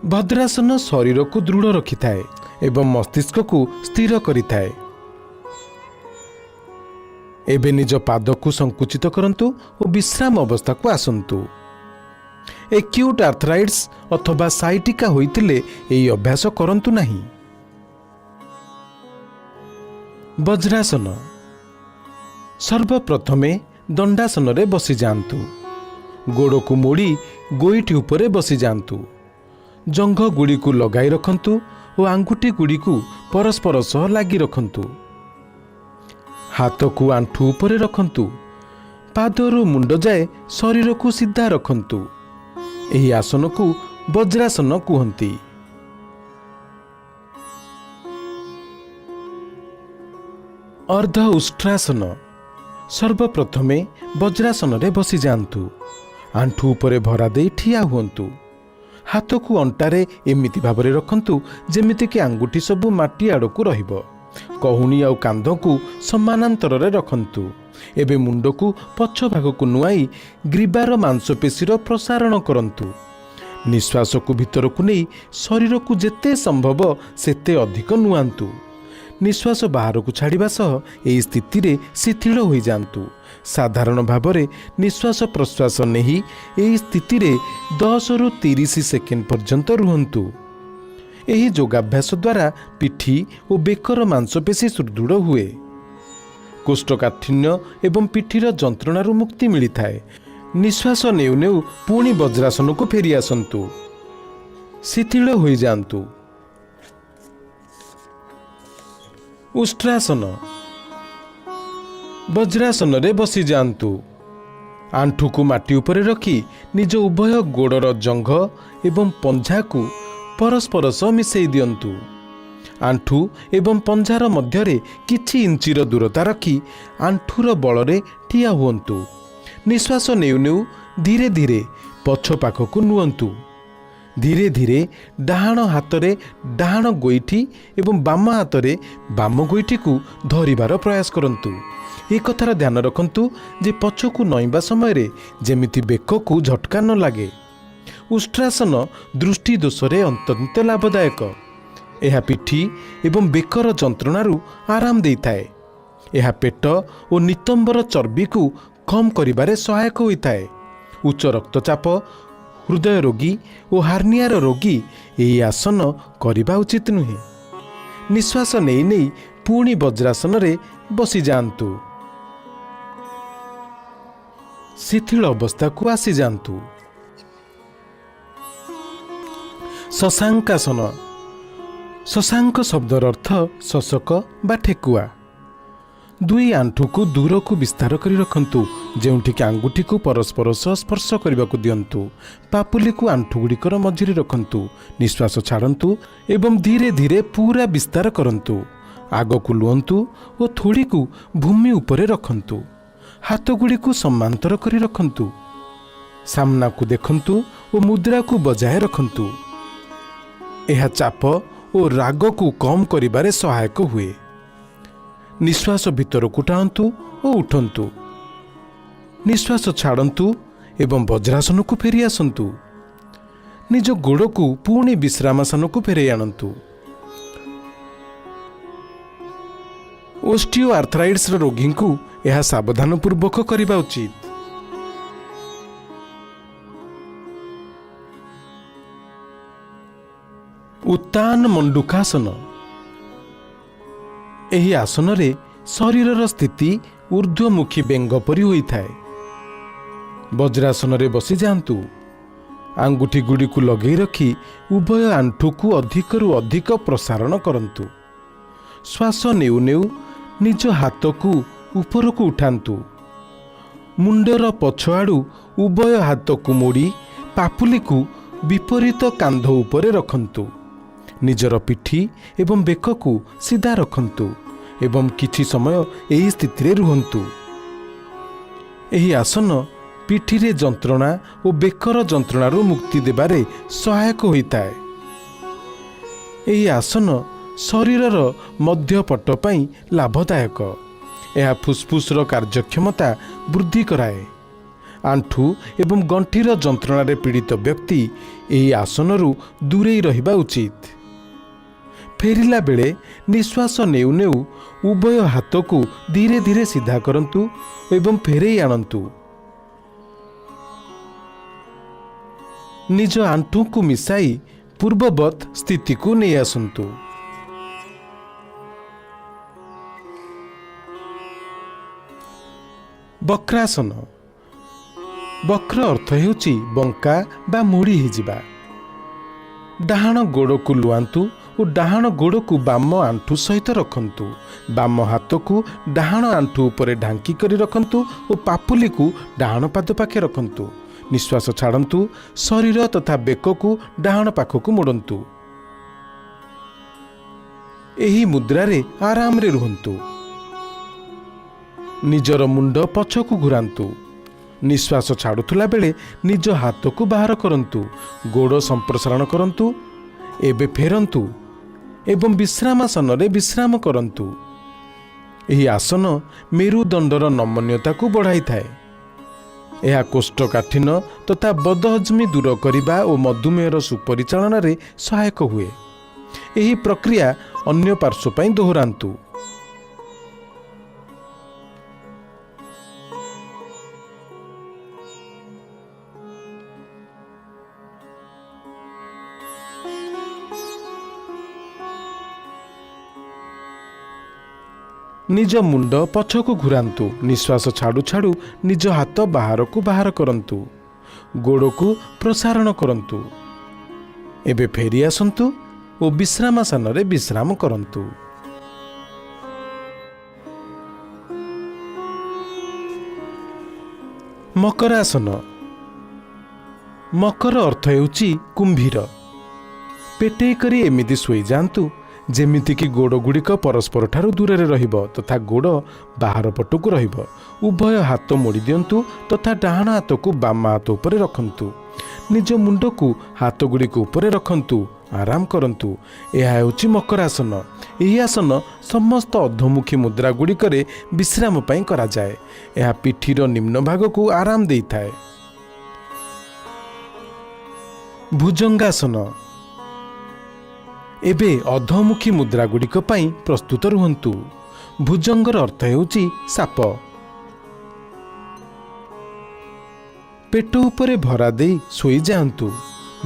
D: भद्रासन शरीर को दृढ़ रखिथाए एवं मस्तिष्क को स्थिर करिथाए। एबे निज पाद को संकुचित करंतु और विश्राम अवस्था को आसंतु। एक्यूट आर्थराइटिस अथवा साइटिका होइतिले एही अभ्यास करंतु नहीं। वज्रासन सर्वप्रथमे दंडासन रे बसी जांतु। गोड़ को मोड़ी गोईठी उपरे बसी जांतु। जंघ गुड़ी को लगाई रखंतु और आंगुठी गुड़ी को परस्पर सह लागी रखंतु। हाथ को आंठू उपरे रखंतु। पादरू मुंड जाए शरीर को सीधा रखंतु। एही आसन को वज्रासन कहंती। अर्ध उष्ट्रासन सर्वप्रथमे वज्रासन रे बसी जांतु। आंठू उपरे भरा दे ठिया हुअन्तु। हाथ को अंटारे एमिति भाबरे रखंतु जेमिति कि आंगुठी सबु माटी आड़कू रहिबो। कहुणी आउ कांध को समानांतर रे रखंतु। एबे मुंड को पछ भाग को नुआई ग्रीबार मांसपेशीर प्रसारण करंतु। निश्वास को भीतर को नहीं शरीर को जेते संभव सेते अधिक नुआंतु। निश्वास बाहर को छाड़िबा सह एही स्थिति रे शिथिल होई जांतु। साधारण भावरे निश्वास प्रश्वास नहीं एही स्थिति रे 10 रु 30 सेकेंड पर्यंत रुहंतु। एही योगाभ्यास द्वारा पिठी और बेकर मांसपेशी सुदृढ़ हुए। कोष्ठकाठिन्य एवं पिठीर जंत्रणारू मुक्ति मिलिथाए। निश्वास नेउ नेउ पुणी वज्रासन को फेरी आसंतु। शिथिल होई जांतु। उष्ट्रासन वज्रासन रे बसी जांतु। आंठू को माटी उपरे रखी निज उभय गोड़र जंघ एवं पंझा को परस्पर सह मिसेई दियंतु। आंठू एवं पंझार मध्यरे किछि इंचीर दूरता रखी आंठूर बलरे ठिया हुअन्तु। निश्वास नेउ नेउ धीरे धीरे पछ पाखकु नुअन्तु। धीरे धीरे डाहाण हाथरे डाहाण गोईठी एवं बाम हाथरे बाम गोईठी को धरिबार प्रयास करंतु। एक कथार ध्यान रखंतु जे पछकु नईबा समय जेमिति बेक को झटका न लागे। उष्ट्रासन दृष्टि दोषरे अत्यंत लाभदायक। यह पिठी एवं बेकर जंत्रणारू आराम देइथाए। यह पेट और नितंबर चर्बी को कम करिबारे सहायक होइथाए। उच्च रक्तचाप, हृदय रोगी और हार्नियार रोगी यही आसन करिबा उचित नुहे। निश्वास नहीं नहीं पुणी वज्रासन रे बसी जांतु। शिथिल अवस्था को आसी जांतु। शशांकासन ଶଶାଙ୍କ ଶବ୍ଦର ଅର୍ଥ ଶଶକ ବା ଠେକୁଆ। ଦୁଇ ଆଣ୍ଠୁକୁ ଦୂରକୁ ବିସ୍ତାର କରି ରଖନ୍ତୁ, ଯେଉଁଠିକି ଆଙ୍ଗୁଠିକୁ ପରସ୍ପର ସହ ସ୍ପର୍ଶ କରିବାକୁ ଦିଅନ୍ତୁ। ପାପୁଲିକୁ ଆଣ୍ଠୁଗୁଡ଼ିକର ମଝିରେ ରଖନ୍ତୁ। ନିଶ୍ୱାସ ଛାଡ଼ନ୍ତୁ ଏବଂ ଧୀରେ ଧୀରେ ପୁରା ବିସ୍ତାର କରନ୍ତୁ। ଆଗକୁ ଲୁହନ୍ତୁ ଓ ଥୋଡ଼ିକୁ ଭୂମି ଉପରେ ରଖନ୍ତୁ। ହାତଗୁଡ଼ିକୁ ସମାନ୍ତର କରି ରଖନ୍ତୁ। ସାମ୍ନାକୁ ଦେଖନ୍ତୁ ଓ ମୁଦ୍ରାକୁ ବଜାୟ ରଖନ୍ତୁ। ଏହା ଚାପ ଓ ରାଗକୁ କମ୍ କରିବାରେ ସହାୟକ ହୁଏ। ନିଶ୍ୱାସ ଭିତରକୁ ଟାଣନ୍ତୁ ଓ ଉଠନ୍ତୁ। ନିଶ୍ୱାସ ଛାଡ଼ନ୍ତୁ ଏବଂ ବଜ୍ରାସନକୁ ଫେରି ଆସନ୍ତୁ। ନିଜ ଗୋଡ଼କୁ ପୁଣି ବିଶ୍ରାମାସନକୁ ଫେରାଇ ଆଣନ୍ତୁ। ଓଷ୍ଟିଓ ଆର୍ଥରାଇଟିସ୍ର ରୋଗୀଙ୍କୁ ଏହା ସାବଧାନପୂର୍ବକ କରିବା ଉଚିତ। ଉତ୍ତାନ ମଣ୍ଡୁକାସନ। ଏହି ଆସନରେ ଶରୀରର ସ୍ଥିତି ଊର୍ଦ୍ଧ୍ୱମୁଖୀ ବେଙ୍ଗ ପରି ହୋଇଥାଏ। ବଜ୍ରାସନରେ ବସିଯାଆନ୍ତୁ। ଆଙ୍ଗୁଠିଗୁଡ଼ିକୁ ଲଗେଇ ରଖି ଉଭୟ ଆଣ୍ଠୁକୁ ଅଧିକରୁ ଅଧିକ ପ୍ରସାରଣ କରନ୍ତୁ। ଶ୍ୱାସ ନେଉ ନେଉ ନିଜ ହାତକୁ ଉପରକୁ ଉଠାନ୍ତୁ। ମୁଣ୍ଡର ପଛଆଡ଼ୁ ଉଭୟ ହାତକୁ ମୋଡ଼ି ପାପୁଲିକୁ ବିପରୀତ କାନ୍ଧ ଉପରେ ରଖନ୍ତୁ। ନିଜର ପିଠି ଏବଂ ବେକକୁ ସିଧା ରଖନ୍ତୁ ଏବଂ କିଛି ସମୟ ଏହି ସ୍ଥିତିରେ ରୁହନ୍ତୁ। ଏହି ଆସନ ପିଠିରେ ଯନ୍ତ୍ରଣା ଓ ବେକର ଯନ୍ତ୍ରଣାରୁ ମୁକ୍ତି ଦେବାରେ ସହାୟକ ହୋଇଥାଏ। ଏହି ଆସନ ଶରୀରର ମଧ୍ୟପଟ ପାଇଁ ଲାଭଦାୟକ। ଏହା ଫୁସ୍ଫୁସ୍ର କାର୍ଯ୍ୟକ୍ଷମତା ବୃଦ୍ଧି କରାଏ। ଆଣ୍ଠୁ ଏବଂ ଗଣ୍ଠିର ଯନ୍ତ୍ରଣାରେ ପୀଡ଼ିତ ବ୍ୟକ୍ତି ଏହି ଆସନରୁ ଦୂରେଇ ରହିବା ଉଚିତ। ଫେରିଲା ବେଳେ ନିଶ୍ୱାସ ନେଉ ନେଉ ଉଭୟ ହାତକୁ ଧୀରେ ଧୀରେ ସିଧା କରନ୍ତୁ ଏବଂ ଫେରେଇ ଆଣନ୍ତୁ। ନିଜ ଆଣ୍ଠୁକୁ ମିଶାଇ ପୂର୍ବବତ୍ ସ୍ଥିତିକୁ ନେଇ ଆସନ୍ତୁ। ବକ୍ରାସନ। ବକ୍ର ଅର୍ଥ ହେଉଛି ବଙ୍କା ବା ମୋଡ଼ି ହୋଇଯିବା। ଡାହାଣ ଗୋଡ଼କୁ ଲୁଆନ୍ତୁ ଓ ଡାହାଣ ଗୋଡ଼କୁ ବାମ ଆଣ୍ଠୁ ସହିତ ରଖନ୍ତୁ। ବାମ ହାତକୁ ଡାହାଣ ଆଣ୍ଠୁ ଉପରେ ଢାଙ୍କି କରି ରଖନ୍ତୁ ଓ ପାପୁଲିକୁ ଡାହାଣ ପାଦ ପାଖେ ରଖନ୍ତୁ। ନିଶ୍ୱାସ ଛାଡ଼ନ୍ତୁ। ଶରୀର ତଥା ବେକକୁ ଡାହାଣ ପାଖକୁ ମୋଡ଼ନ୍ତୁ। ଏହି ମୁଦ୍ରାରେ ଆରାମରେ ରୁହନ୍ତୁ। ନିଜର ମୁଣ୍ଡ ପଛକୁ ଘୁରାନ୍ତୁ। ନିଶ୍ୱାସ ଛାଡ଼ୁଥିଲା ବେଳେ ନିଜ ହାତକୁ ବାହାର କରନ୍ତୁ। ଗୋଡ଼ ସମ୍ପ୍ରସାରଣ କରନ୍ତୁ। ଏବେ ଫେରନ୍ତୁ ଏବଂ ବିଶ୍ରାମାସନରେ ବିଶ୍ରାମ କରନ୍ତୁ। ଏହି ଆସନ ମେରୁଦଣ୍ଡର ନମନୀୟତାକୁ ବଢ଼ାଇଥାଏ। ଏହା କୋଷ୍ଠକାଠିନ୍ୟ ତଥା ବଦହଜମି ଦୂର କରିବା ଓ ମଧୁମେହର ସୁପରିଚାଳନାରେ ସହାୟକ ହୁଏ। ଏହି ପ୍ରକ୍ରିୟା ଅନ୍ୟ ପାର୍ଶ୍ୱ ପାଇଁ ଦୋହରାନ୍ତୁ। ନିଜ ମୁଣ୍ଡ ପଛକୁ ଘୁରାନ୍ତୁ। ନିଶ୍ୱାସ ଛାଡ଼ୁ ଛାଡ଼ୁ ନିଜ ହାତ ବାହାରକୁ ବାହାର କରନ୍ତୁ। ଗୋଡ଼କୁ ପ୍ରସାରଣ କରନ୍ତୁ। ଏବେ ଫେରି ଆସନ୍ତୁ ଓ ବିଶ୍ରାମାସନରେ ବିଶ୍ରାମ କରନ୍ତୁ। ମକରାସନ। ମକର ଅର୍ଥ ହେଉଛି କୁମ୍ଭୀର। ପେଟେଇ କରି ଏମିତି ଶୋଇଯାଆନ୍ତୁ ଯେମିତିକି ଗୋଡ଼ଗୁଡ଼ିକ ପରସ୍ପରଠାରୁ ଦୂରରେ ରହିବ ତଥା ଗୋଡ଼ ବାହାର ପଟକୁ ରହିବ। ଉଭୟ ହାତ ମୋଡ଼ି ଦିଅନ୍ତୁ ତଥା ଡାହାଣ ହାତକୁ ବାମ ହାତ ଉପରେ ରଖନ୍ତୁ। ନିଜ ମୁଣ୍ଡକୁ ହାତଗୁଡ଼ିକ ଉପରେ ରଖନ୍ତୁ। ଆରାମ କରନ୍ତୁ। ଏହା ହେଉଛି ମକରାସନ। ଏହି ଆସନ ସମସ୍ତ ଅଧୋମୁଖୀ ମୁଦ୍ରାଗୁଡ଼ିକରେ ବିଶ୍ରାମ ପାଇଁ କରାଯାଏ। ଏହା ପିଠିର ନିମ୍ନ ଭାଗକୁ ଆରାମ ଦେଇଥାଏ। ଭୁଜଙ୍ଗାସନ। ଏବେ ଅଧୋମୁଖୀ ମୁଦ୍ରାଗୁଡ଼ିକ ପାଇଁ ପ୍ରସ୍ତୁତ ରୁହନ୍ତୁ। ଭୁଜଙ୍ଗର ଅର୍ଥ ହେଉଛି ସାପ। ପେଟ ଉପରେ ଭରା ଦେଇ ଶୋଇଯାଆନ୍ତୁ।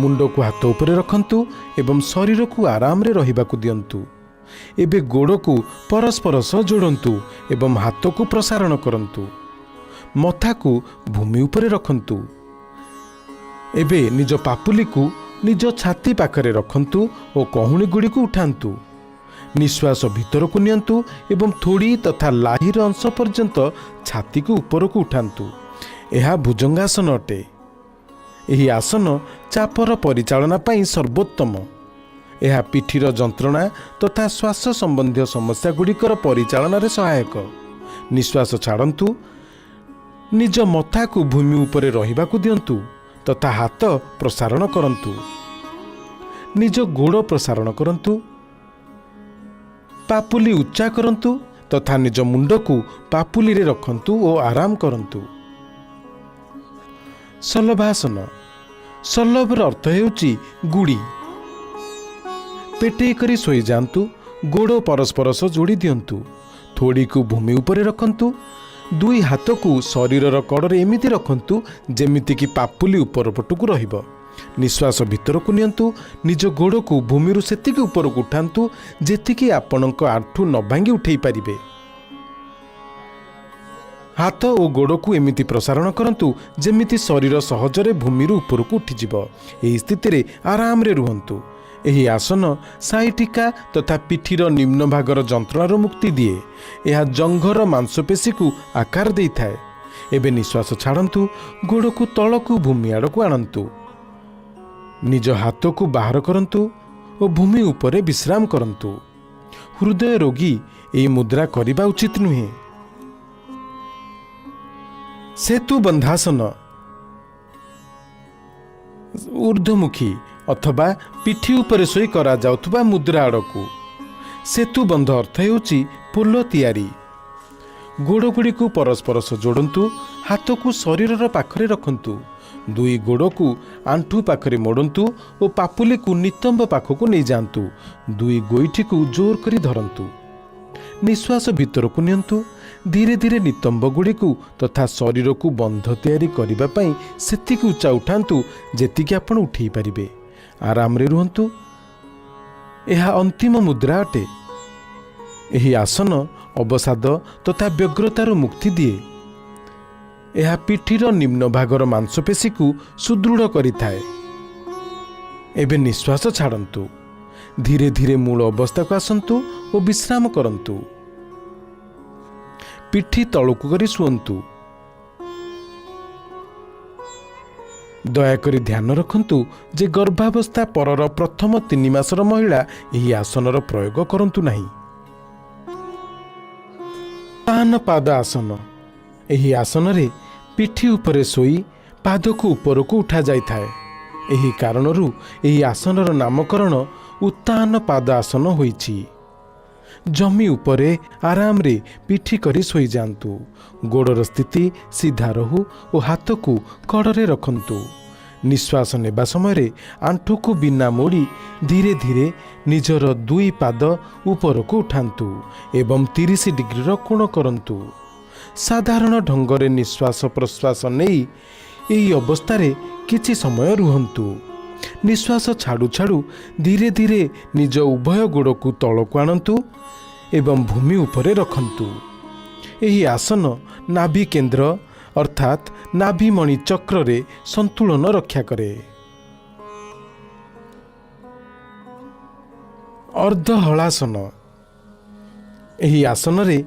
D: ମୁଣ୍ଡକୁ ହାତ ଉପରେ ରଖନ୍ତୁ ଏବଂ ଶରୀରକୁ ଆରାମରେ ରହିବାକୁ ଦିଅନ୍ତୁ। ଏବେ ଗୋଡ଼କୁ ପରସ୍ପର ସହ ଯୋଡ଼ନ୍ତୁ ଏବଂ ହାତକୁ ପ୍ରସାରଣ କରନ୍ତୁ। ମଥାକୁ ଭୂମି ଉପରେ ରଖନ୍ତୁ। ଏବେ ନିଜ ପାପୁଲିକୁ ନିଜ ଛାତି ପାଖରେ ରଖନ୍ତୁ ଓ କହୁଣି ଗୁଡ଼ିକୁ ଉଠାନ୍ତୁ। ନିଶ୍ୱାସ ଭିତରକୁ ନିଅନ୍ତୁ ଏବଂ ଥୋଡ଼ି ତଥା ଲାହିର ଅଂଶ ପର୍ଯ୍ୟନ୍ତ ଛାତିକୁ ଉପରକୁ ଉଠାନ୍ତୁ। ଏହା ଭୁଜଙ୍ଗାସନ ଅଟେ। ଏହି ଆସନ ଚାପର ପରିଚାଳନା ପାଇଁ ସର୍ବୋତ୍ତମ। ଏହା ପିଠିର ଯନ୍ତ୍ରଣା ତଥା ଶ୍ୱାସ ସମ୍ବନ୍ଧୀୟ ସମସ୍ୟା ଗୁଡ଼ିକର ପରିଚାଳନାରେ ସହାୟକ। ନିଶ୍ୱାସ ଛାଡ଼ନ୍ତୁ। ନିଜ ମଥାକୁ ଭୂମି ଉପରେ ରହିବାକୁ ଦିଅନ୍ତୁ ତଥା ହାତ ପ୍ରସାରଣ କରନ୍ତୁ। ନିଜ ଗୋଡ଼ ପ୍ରସାରଣ କରନ୍ତୁ। ପାପୁଲି ଉଚ୍ଚା କରନ୍ତୁ ତଥା ନିଜ ମୁଣ୍ଡକୁ ପାପୁଲିରେ ରଖନ୍ତୁ ଓ ଆରାମ କରନ୍ତୁ। ସଲଭାସନ। ସଲଭର ଅର୍ଥ ହେଉଛି ଗୁଡ଼ି। ପେଟେଇ କରି ଶୋଇଯାଆନ୍ତୁ। ଗୋଡ଼ ପରସ୍ପର ସହ ଯୋଡ଼ି ଦିଅନ୍ତୁ। ଥୋଡ଼ିକୁ ଭୂମି ଉପରେ ରଖନ୍ତୁ। ଦୁଇ ହାତକୁ ଶରୀରର କଡ଼ରେ ଏମିତି ରଖନ୍ତୁ ଯେମିତିକି ପାପୁଲି ଉପର ପଟକୁ ରହିବ। ନିଶ୍ୱାସ ଭିତରକୁ ନିଅନ୍ତୁ। ନିଜ ଗୋଡ଼କୁ ଭୂମିରୁ ସେତିକି ଉପରକୁ ଉଠାନ୍ତୁ ଯେତିକି ଆପଣଙ୍କ ଆଣ୍ଠୁ ନ ଭାଙ୍ଗି ଉଠାଇ ପାରିବେ। ହାତ ଓ ଗୋଡ଼କୁ ଏମିତି ପ୍ରସାରଣ କରନ୍ତୁ ଯେମିତି ଶରୀର ସହଜରେ ଭୂମିରୁ ଉପରକୁ ଉଠିଯିବ। ଏହି ସ୍ଥିତିରେ ଆରାମରେ ରୁହନ୍ତୁ। ଏହି ଆସନ ସାଇଟିକା ତଥା ପିଠିର ନିମ୍ନ ଭାଗର ଯନ୍ତ୍ରଣାରୁ ମୁକ୍ତି ଦିଏ। ଏହା ଜଙ୍ଘର ମାଂସପେଶୀକୁ ଆକାର ଦେଇଥାଏ। ଏବେ ନିଶ୍ୱାସ ଛାଡ଼ନ୍ତୁ। ଗୋଡ଼କୁ ତଳକୁ ଭୂମି ଆଡ଼କୁ ଆଣନ୍ତୁ। ନିଜ ହାତକୁ ବାହାର କରନ୍ତୁ ଓ ଭୂମି ଉପରେ ବିଶ୍ରାମ କରନ୍ତୁ। ହୃଦୟ ରୋଗୀ ଏହି ମୁଦ୍ରା କରିବା ଉଚିତ ନୁହେଁ। ସେତୁ ବନ୍ଧାସନ। ଊର୍ଦ୍ଧ୍ୱମୁଖୀ ଅଥବା ପିଠି ଉପରେ ଶୋଇ କରାଯାଉଥିବା ମୁଦ୍ରା ଆଡ଼କୁ। ସେତୁ ବନ୍ଧ ଅର୍ଥ ହେଉଛି ପୋଲ ତିଆରି। ଗୋଡ଼ଗୁଡ଼ିକୁ ପରସ୍ପର ସହ ଯୋଡ଼ନ୍ତୁ। ହାତକୁ ଶରୀରର ପାଖରେ ରଖନ୍ତୁ। ଦୁଇ ଗୋଡ଼କୁ ଆଣ୍ଠୁ ପାଖରେ ମୋଡ଼ନ୍ତୁ ଓ ପାପୁଲିକୁ ନିତମ୍ବ ପାଖକୁ ନେଇଯାଆନ୍ତୁ। ଦୁଇ ଗୋଇଠିକୁ ଜୋର କରି ଧରନ୍ତୁ। ନିଶ୍ୱାସ ଭିତରକୁ ନିଅନ୍ତୁ। ଧୀରେ ଧୀରେ ନିତମ୍ବ ଗୁଡ଼ିକୁ ତଥା ଶରୀରକୁ ବନ୍ଧ ତିଆରି କରିବା ପାଇଁ ସେତିକି ଉଚ୍ଚା ଉଠାନ୍ତୁ ଯେତିକି ଆପଣ ଉଠାଇ ପାରିବେ। ଆରାମରେ ରୁହନ୍ତୁ। ଏହା ଅନ୍ତିମ ମୁଦ୍ରା ଅଟେ। ଏହି ଆସନ ଅବସାଦ ତଥା ବ୍ୟଗ୍ରତାରୁ ମୁକ୍ତି ଦିଏ। ଏହା ପିଠିର ନିମ୍ନ ଭାଗର ମାଂସପେଶୀକୁ ସୁଦୃଢ଼ କରିଥାଏ। ଏବେ ନିଶ୍ୱାସ ଛାଡ଼ନ୍ତୁ। ଧୀରେ ଧୀରେ ମୂଳ ଅବସ୍ଥାକୁ ଆସନ୍ତୁ ଓ ବିଶ୍ରାମ କରନ୍ତୁ। ପିଠି ତଳକୁ କରି ଶୁଅନ୍ତୁ। ଦୟାକରି ଧ୍ୟାନ ରଖନ୍ତୁ ଯେ ଗର୍ଭାବସ୍ଥା ପରର ପ୍ରଥମ 3 ମାସର ମହିଳା ଏହି ଆସନର ପ୍ରୟୋଗ କରନ୍ତୁ ନାହିଁ। ଉତ୍ତାନ ପାଦ ଆସନ। ଏହି ଆସନରେ ପିଠି ଉପରେ ଶୋଇ ପାଦକୁ ଉପରକୁ ଉଠାଯାଇଥାଏ। ଏହି କାରଣରୁ ଏହି ଆସନର ନାମକରଣ ଉତ୍ତାନ ପାଦ ଆସନ ହୋଇଛି। ଜମି ଉପରେ ଆରାମରେ ପିଠି କରି ଶୋଇଯାଆନ୍ତୁ। ଗୋଡ଼ର ସ୍ଥିତି ସିଧା ରହୁ ଓ ହାତକୁ କଡ଼ରେ ରଖନ୍ତୁ। ନିଶ୍ୱାସ ନେବା ସମୟରେ ଆଣ୍ଠୁକୁ ବିନା ମୋଡ଼ି ଧୀରେ ଧୀରେ ନିଜର 2 ପାଦ ଉପରକୁ ଉଠାନ୍ତୁ ଏବଂ 30 ଡିଗ୍ରୀର କୋଣ କରନ୍ତୁ। ସାଧାରଣ ଢଙ୍ଗରେ ନିଶ୍ୱାସ ପ୍ରଶ୍ୱାସ ନେଇ ଏହି ଅବସ୍ଥାରେ କିଛି ସମୟ ରୁହନ୍ତୁ। ନିଶ୍ୱାସ ଛାଡ଼ୁ ଛାଡ଼ୁ ଧୀରେ ଧୀରେ ନିଜ ଉଭୟ ଗୋଡ଼କୁ ତଳକୁ ଆଣନ୍ତୁ ଏବଂ ଭୂମି ଉପରେ ରଖନ୍ତୁ। ଏହି ଆସନ ନାଭି କେନ୍ଦ୍ର ଅର୍ଥାତ୍ ନାଭିମଣି ଚକ୍ରରେ ସନ୍ତୁଳନ ରକ୍ଷା କରେ। ଅର୍ଦ୍ଧହଳାସନ। ଏହି ଆସନରେ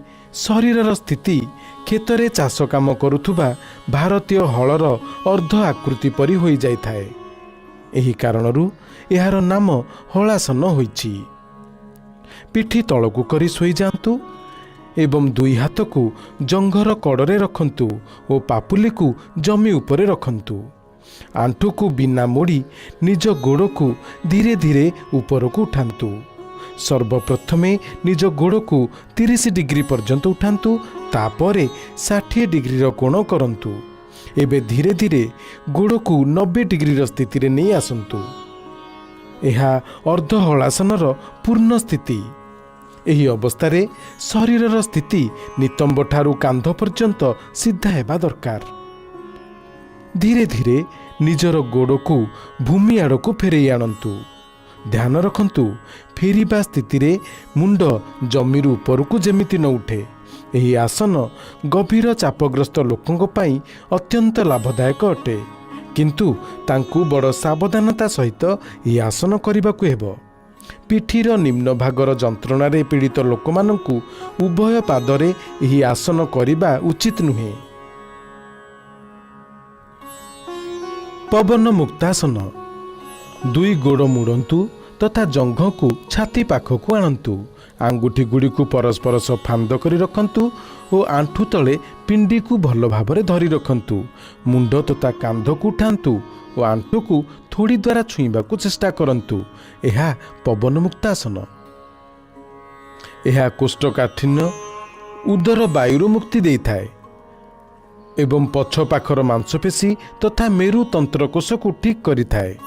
D: ଶରୀରର ସ୍ଥିତି କ୍ଷେତରେ ଚାଷ କାମ କରୁଥିବା ଭାରତୀୟ ହଳର ଅର୍ଦ୍ଧ ଆକୃତି ପରି ହୋଇଯାଇଥାଏ। ଏହି କାରଣରୁ ଏହାର ନାମ ହଳାସନ ହୋଇଛି। ପିଠି ତଳକୁ କରି ଶୋଇଯାଆନ୍ତୁ ଏବଂ 2 ହାତକୁ ଜଙ୍ଘର କଡ଼ରେ ରଖନ୍ତୁ ଓ ପାପୁଲିକୁ ଜମି ଉପରେ ରଖନ୍ତୁ। ଆଣ୍ଠୁକୁ ବିନା ମୋଡ଼ି ନିଜ ଗୋଡ଼କୁ ଧୀରେ ଧୀରେ ଉପରକୁ ଉଠାନ୍ତୁ। ସର୍ବପ୍ରଥମେ ନିଜ ଗୋଡ଼କୁ 30 ଡିଗ୍ରୀ ପର୍ଯ୍ୟନ୍ତ ଉଠାନ୍ତୁ। ତାପରେ 60 ଡିଗ୍ରୀର କୋଣ କରନ୍ତୁ। ଏବେ ଧୀରେ ଧୀରେ ଗୋଡ଼କୁ 90 ଡିଗ୍ରୀର ସ୍ଥିତିରେ ନେଇ ଆସନ୍ତୁ। ଏହା ଅର୍ଦ୍ଧହଳାସନର ପୂର୍ଣ୍ଣ ସ୍ଥିତି। ଏହି ଅବସ୍ଥାରେ ଶରୀରର ସ୍ଥିତି ନିତମ୍ବଠାରୁ କାନ୍ଧ ପର୍ଯ୍ୟନ୍ତ ସିଧା ହେବା ଦରକାର। ଧୀରେ ଧୀରେ ନିଜର ଗୋଡ଼କୁ ଭୂମି ଆଡ଼କୁ ଫେରେଇ ଆଣନ୍ତୁ। ଧ୍ୟାନ ରଖନ୍ତୁ ଫେରିବା ସ୍ଥିତିରେ ମୁଣ୍ଡ ଜମିରୁ ଉପରକୁ ଯେମିତି ନ ଉଠେ। ଏହି ଆସନ ଗଭୀର ଚାପଗ୍ରସ୍ତ ଲୋକଙ୍କ ପାଇଁ ଅତ୍ୟନ୍ତ ଲାଭଦାୟକ ଅଟେ। किंतु तांकु बड़ सावधानता सहित यह आसन करबाकू हेबो। पिठीर निम्न भागर जंत्रणारे पीड़ित लोकमानंकु उभय पादरे यही आसन करिबा उचित नुहे। पवन मुक्तासन। दुई गोड़ मुड़ंतु तथा जंघ को छाती पाखकु आणंतु। आंगुठी गुड़ी को परस्पर सह फांद करी रखंतु और आंठू तले पिंडी को भल भाବରେ धरी रखंतु। मुंड तथा कांध को उठांतु और आंठू को थोड़ी द्वारा छुईबा को चेष्टा करंतु। यह पवन मुक्तासन। यह कोष्ठकाठिन्य उदर वायुर मुक्ति देइथाए एवं पछ पाखर मांसपेशी तथा मेरु तंत्रकोश को ठीक करिथाए।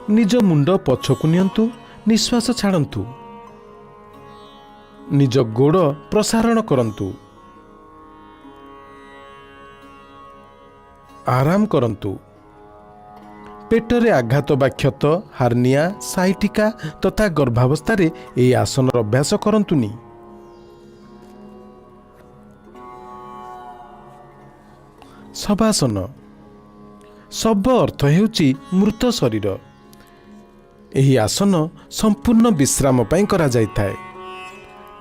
D: निज मुंड पछकु नियंतु, निश्वास छाड़ंतु। निज गोड़ प्रसारण करंतु। आराम करंतु। पेटरे आघात बा क्षत, हार्निया, साइटिका तथा गर्भावस्था यह आसन अभ्यास करंतुनी। शवासन। शव अर्थ हेउची मृत शरीर। यही आसन संपूर्ण विश्राम पई करा जाइथाए।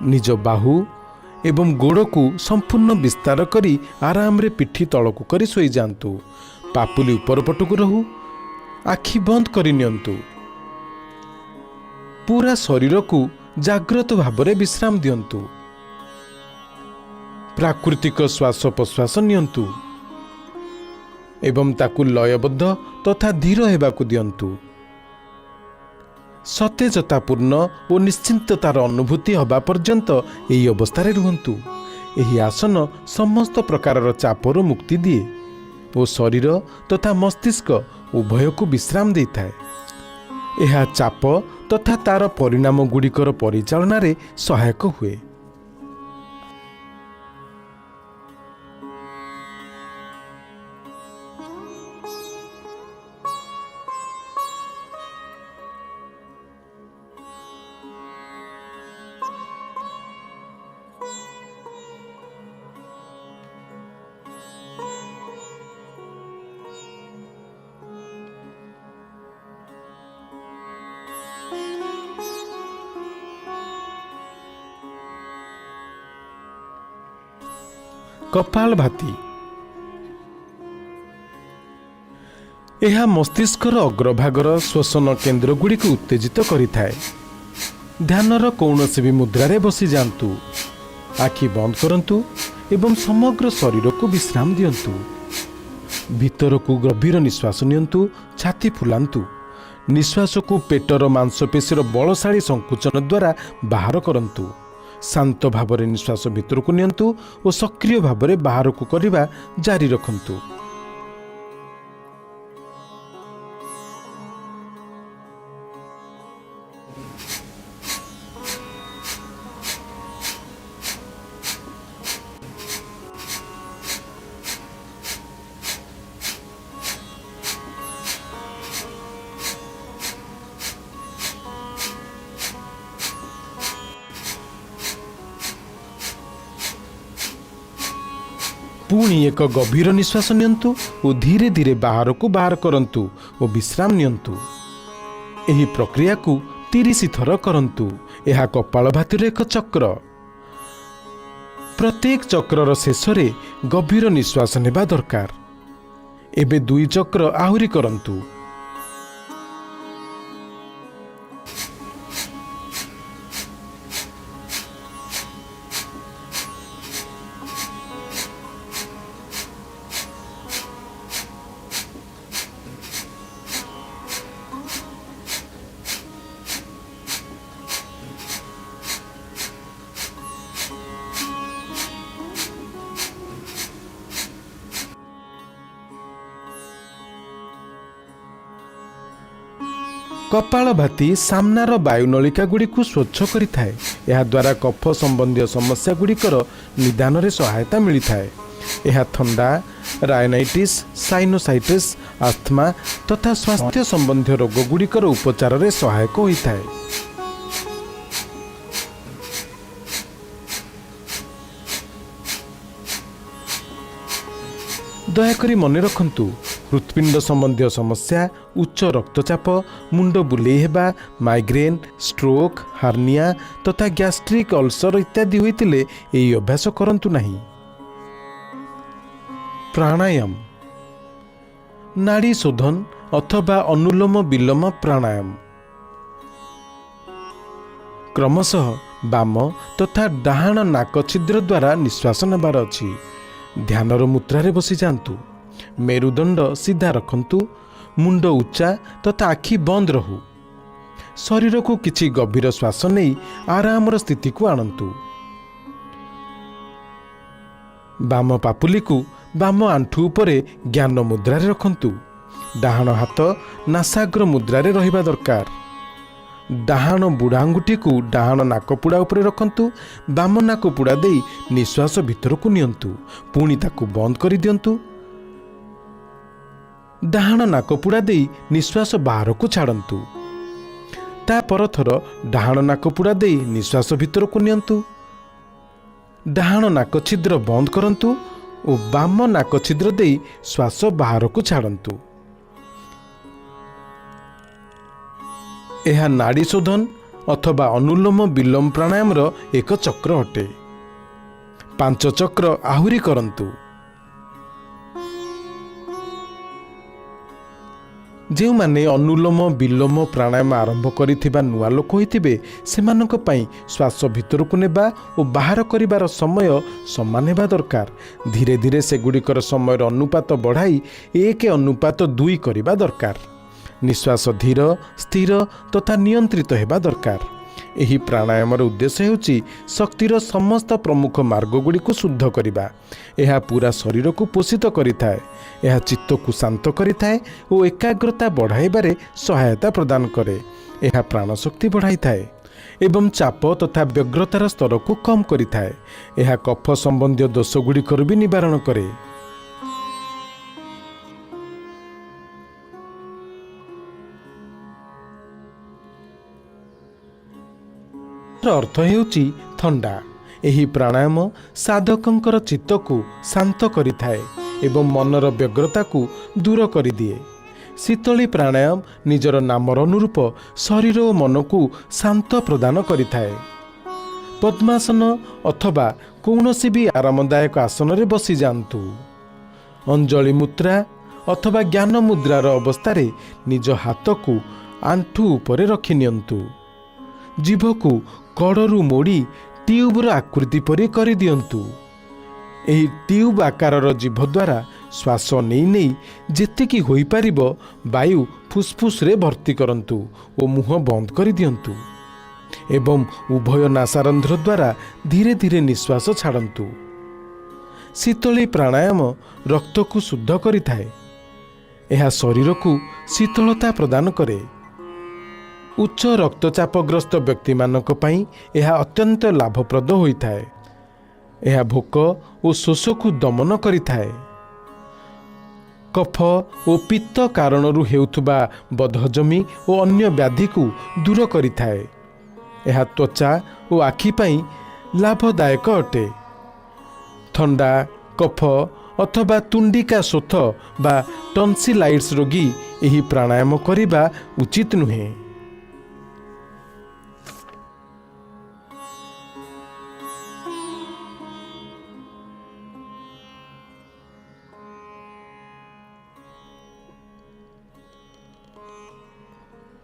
D: निज बाहु एवं गोड़ को संपूर्ण विस्तार करी आराम रे पिठी तलकु करी सोई जांतु। पापुली ऊपर पटकु रहू। आखि बंद करी नियंतु। पूरा शरीर को जाग्रत भावरे विश्राम दियंतु। प्राकृतिक श्वास प्रश्वास नियंतु एवं ताकु लयबद्ध तथा धीर हेबाकु दियंतु। सतेजतापूर्ण और निश्चिंततार अनुभूति हबा पर्यंत यही अवस्था रुहंतु। यही आसन समस्त प्रकार चापर मुक्ति दिए और शरीर तथा मस्तिष्क उभय को विश्राम देइथाए। यह चाप तथा तार परिणाम गुड़िकर परिचालना रे सहायक हुए। कपालभाति। यह मस्तिष्कर अग्रभागर श्वसन केन्द्र गुड़ी को उत्तेजित करिथाए। ध्यानर कौनसी भी मुद्रारे बसी जांतु। आखि बंद करंतु एवं समग्र शरीर को विश्राम दियंतु। भीतर को गभीर निश्वास नियंतु। छाती फुलांतु। निश्वास को पेटर मांसपेशीर बलशाली संकुचन द्वारा बाहर करंतु। शांत भावरे निश्वास भीतर को नियंतु और सक्रिय भावरे बाहर को करिबा जारी रखंतु। पुणी एक गभीर निश्वास नियंतु और धीरे धीरे बाहर को बाहर करंतु और विश्राम नियंतु। एही प्रक्रिया को 30 थर करंतु। यह कपालभातिर एक चक्र। प्रत्येक चक्रर शेष रे गभीर निश्वास नेबा दरकार। एबे 2 चक्र आहुरी करंतु। कपालभाति सामनार वायुनलिका गुड़ी को स्वच्छ करिथाए। यह द्वारा कफ संबंधी समस्या गुड़िकर निदान रे सहायता मिलिथाए। यह थंडा, रायनाइटिस, साइनोसाइटिस, आस्थमा तथा स्वास्थ्य संबंधी रोग गुड़िकर उपचार रे सहायक होइथाए। दयाकरी मने रखंतु हृत्पिंड संबंधी समस्या, उच्च रक्तचाप, मुंड बुलेई हेबा, माइग्रेन, स्ट्रोक, हार्निया तथा गैस्ट्रिक अल्सर इत्यादि होइतिले एई अभ्यास करंतु नाही। प्राणायाम, नाड़ी शोधन अथवा अनुलोम विलोम प्राणायाम। क्रमशः बाम तथा डाहाण नाक छिद्र द्वारा निश्वास नेबार अछि। ध्यानर मुद्रारे बसी जांतु, मेरुदंड सीधा रखंतु, मुंड उच्चा तथा आखि बंद रहू। शरीर को किछि गभीर श्वास नहीं आरामर स्थिति को आणंतु। बाम पापुली को बाम आंठू उपरे ज्ञान मुद्रारे रखंतु। डाहाण हाथ नासाग्र मुद्रारे रहिबा दरकार। डाहाण बुढ़ा आंगुठी को डाहाण नाकपुड़ा उपरे रखंतु। बाम नाकपुड़ा देई निश्वास भीतर को नियंतु, पुणी ताकू बंद कर दियंतु। डाहाण नाकपुड़ा देई निश्वास बाहर को छाड़ंतु। ता परथर डाहाण नाकपुड़ा देई निश्वास भीतर को नियंतु। डाहाण नाक छिद्र बंद करंतु और बाम नाक छिद्र देई श्वास बाहर को छाड़ंतु। यह नाड़ी शोधन अथवा अनुलोम विलोम प्राणायाम एक चक्र अटे। 5 चक्र आहुरी करंतु। जो माने अनुलोम विलोम प्राणायाम आरंभ करिथिबा नुआ लोक होइथिबे सेमानक पई श्वास भीतर को नेबा और बाहर करिबार समय समान हेबा दरकार। धीरे धीरे सेगुड़िकर समय अनुपात बढ़ाई 1:2 करिबा दरकार। निश्वास धीर, स्थिर तथा नियंत्रित हेबा दरकार। एही प्राणायामर उद्देश्य हेउची शक्तिर समस्त प्रमुख मार्ग गुड़ी को शुद्ध करिबा। एहा पूरा शरीर को पोषित करिथाए। एहा चित्त को शांत करिथाए और एकाग्रता बढ़ाइबारे सहायता प्रदान करे। एहा प्राणशक्ति बढ़ाइथाए एवं चाप तथा व्यग्रतार स्तर को कम करिथाए। एहा कफ संबंधी दोष गुड़िकर भी निवारण करे। अर्थ हेउची थंडा। एही प्राणायाम साधकंकर चित्त को शांत करिथाए एवं मनर व्यग्रता को दूर करि दिए। शीतली प्राणायाम निजर नामर अनुरूप शरीर और मन को शांत प्रदान करिथाए। पद्मासन अथवा कौनसी भी आरामदायक आसन रे बसी जांतु। अंजलि मुद्रा अथवा ज्ञान मुद्रार अवस्था निज हाथ को आंठू उपरे रखि नियंतु। जीभ को कड़रू मोड़ी ट्यूबर आकृति परि कर दियंतु। एही ट्यूब आकारर जीभ द्वारा श्वास नहीं नहीं जेतिकी होई पारिबो वायु फुसफुस रे भर्ती करंतु और मुह बंद कर दियंतु एवं उभय नासारंध्र द्वारा धीरे धीरे निश्वास छाड़ंतु। शीतली प्राणायाम रक्त को शुद्ध करिथाए। एहा शरीर को शीतलता प्रदान करे। उच्च रक्तचापग्रस्त व्यक्ति मानक पई यह अत्यंत लाभप्रद होइथाए। यह भोक और शोष को दमन करिथाए। कफ और पित्त कारणरू हेउथुबा बदहजमी और अन्य व्याधि को दूर करिथाए। यह त्वचा और आखि पई लाभदायक अटे। थंडा, कफ अथवा तुंडिका शोथ बा टन्सिलाइट्स रोगी एही प्राणायाम करिबा उचित नुहे।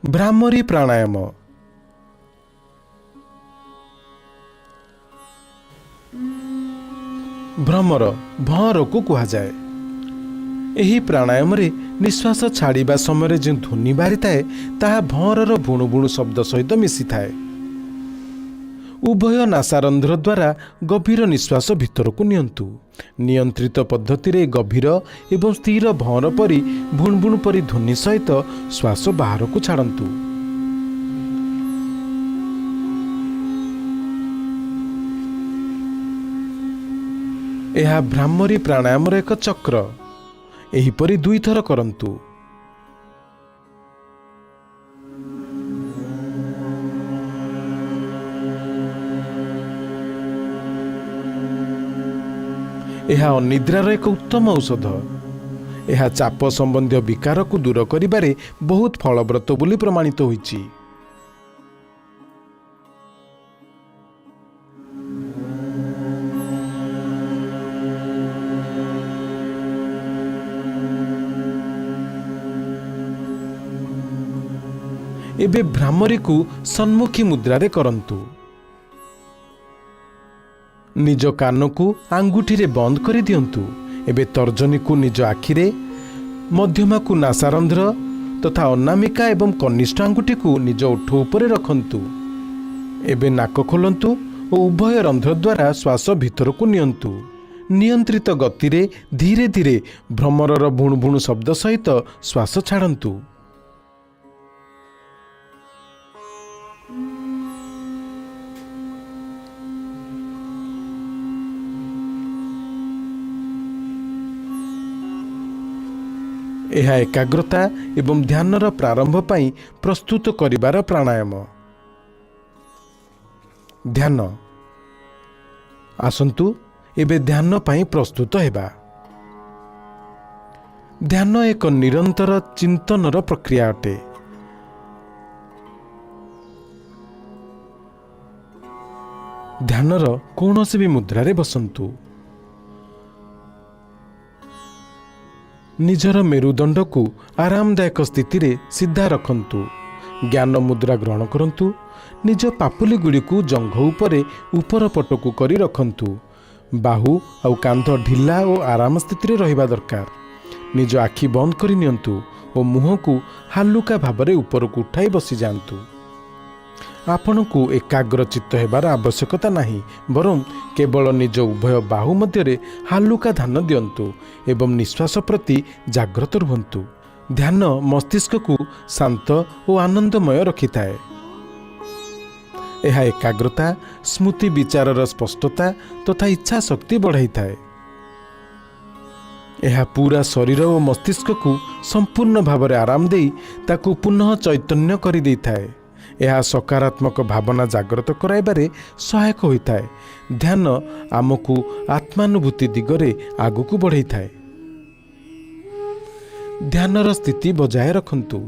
D: भ्रामरी प्राणायाम। भ्रमर भंर को कहा जाए। एही प्राणायाम रे निश्वास छाड़िबा समय जो ध्वनि बाहरी थाए ताहा भंरर भुणु भुणु शब्द सहित मिसी थाए। उभय नासारंध्र द्वारा गभीर निश्वास भीतर को नियंतु। नियंत्रित पद्धति रे गभीर एवं स्थिर भंर परी भुणभुण परी ध्वनि सहित श्वास बाहर को छाड़ंतु। यह भ्रामरी प्राणायाम एक चक्र। एहीपरि 2 थर करंतु। यह अनिद्रार एक उत्तम औषध। ଏହା ଚାପ ସମ୍ବନ୍ଧୀୟ ବିକାରକୁ ଦୂର କରିବାରେ ବହୁତ ଫଳବ୍ରତ ବୋଲି ପ୍ରମାଣିତ ହୋଇଛି। ଏବେ ଭ୍ରାମରୀକୁ ସମ୍ମୁଖୀ ମୁଦ୍ରାରେ କରନ୍ତୁ। ନିଜ କାନକୁ ଆଙ୍ଗୁଠିରେ ବନ୍ଦ କରିଦିଅନ୍ତୁ। ଏବେ ତର୍ଜନୀକୁ ନିଜ ଆଖିରେ, ମଧ୍ୟମାକୁ ନାସାରନ୍ଧ୍ର ତଥା ଅନାମିକା ଏବଂ କନିଷ୍ଠ ଆଙ୍ଗୁଠିକୁ ନିଜ ଓଠ ଉପରେ ରଖନ୍ତୁ। ଏବେ ନାକ ଖୋଲନ୍ତୁ ଓ ଉଭୟ ରନ୍ଧ୍ର ଦ୍ୱାରା ଶ୍ୱାସ ଭିତରକୁ ନିଅନ୍ତୁ। ନିୟନ୍ତ୍ରିତ ଗତିରେ ଧୀରେ ଧୀରେ ଭ୍ରମରର ଭୁଣୁ ଭୁଣୁ ଶବ୍ଦ ସହିତ ଶ୍ୱାସ ଛାଡ଼ନ୍ତୁ। ଏହା ଏକାଗ୍ରତା ଏବଂ ଧ୍ୟାନର ପ୍ରାରମ୍ଭ ପାଇଁ ପ୍ରସ୍ତୁତ କରିବାର ପ୍ରାଣାୟାମ। ଧ୍ୟାନ। ଆସନ୍ତୁ ଏବେ ଧ୍ୟାନ ପାଇଁ ପ୍ରସ୍ତୁତ ହେବା। ଧ୍ୟାନ ଏକ ନିରନ୍ତର ଚିନ୍ତନର ପ୍ରକ୍ରିୟା ଅଟେ। ଧ୍ୟାନର କୌଣସି ବି ମୁଦ୍ରାରେ ବସନ୍ତୁ। ନିଜର ମେରୁଦଣ୍ଡକୁ ଆରାମଦାୟକ ସ୍ଥିତିରେ ସିଧା ରଖନ୍ତୁ। ଜ୍ଞାନ ମୁଦ୍ରା ଗ୍ରହଣ କରନ୍ତୁ। ନିଜ ପାପୁଲି ଗୁଡ଼ିକୁ ଜଙ୍ଘ ଉପରେ ଉପର ପଟକୁ କରି ରଖନ୍ତୁ। ବାହୁ ଆଉ କାନ୍ଧ ଢିଲା ଓ ଆରାମ ସ୍ଥିତିରେ ରହିବା ଦରକାର। ନିଜ ଆଖି ବନ୍ଦ କରି ନିଅନ୍ତୁ ଓ ମୁହଁକୁ ହାଲୁକା ଭାବରେ ଉପରକୁ ଉଠାଇ ବସିଯାଆନ୍ତୁ। ଆପଣଙ୍କୁ ଏକାଗ୍ର ଚିତ୍ତ ହେବାର ଆବଶ୍ୟକତା ନାହିଁ, ବରଂ କେବଳ ନିଜ ଉଭୟ ବାହୁ ମଧ୍ୟରେ ହାଲୁକା ଧ୍ୟାନ ଦିଅନ୍ତୁ ଏବଂ ନିଶ୍ୱାସ ପ୍ରତି ଜାଗ୍ରତ ରୁହନ୍ତୁ। ଧ୍ୟାନ ମସ୍ତିଷ୍କକୁ ଶାନ୍ତ ଓ ଆନନ୍ଦମୟ ରଖିଥାଏ। ଏହା ଏକାଗ୍ରତା, ସ୍ମୃତି, ବିଚାରର ସ୍ପଷ୍ଟତା ତଥା ଇଚ୍ଛା ଶକ୍ତି ବଢ଼ାଇଥାଏ। ଏହା ପୁରା ଶରୀର ଓ ମସ୍ତିଷ୍କକୁ ସମ୍ପୂର୍ଣ୍ଣ ଭାବରେ ଆରାମ ଦେଇ ତାକୁ ପୁନଃ ଚୈତନ୍ୟ କରିଦେଇଥାଏ। ଏହା ସକାରାତ୍ମକ ଭାବନା ଜାଗ୍ରତ କରାଇବାରେ ସହାୟକ ହୋଇଥାଏ। ଧ୍ୟାନ ଆମକୁ ଆତ୍ମାନୁଭୂତି ଦିଗରେ ଆଗକୁ ବଢ଼ାଇଥାଏ। ଧ୍ୟାନର ସ୍ଥିତି ବଜାୟ ରଖନ୍ତୁ।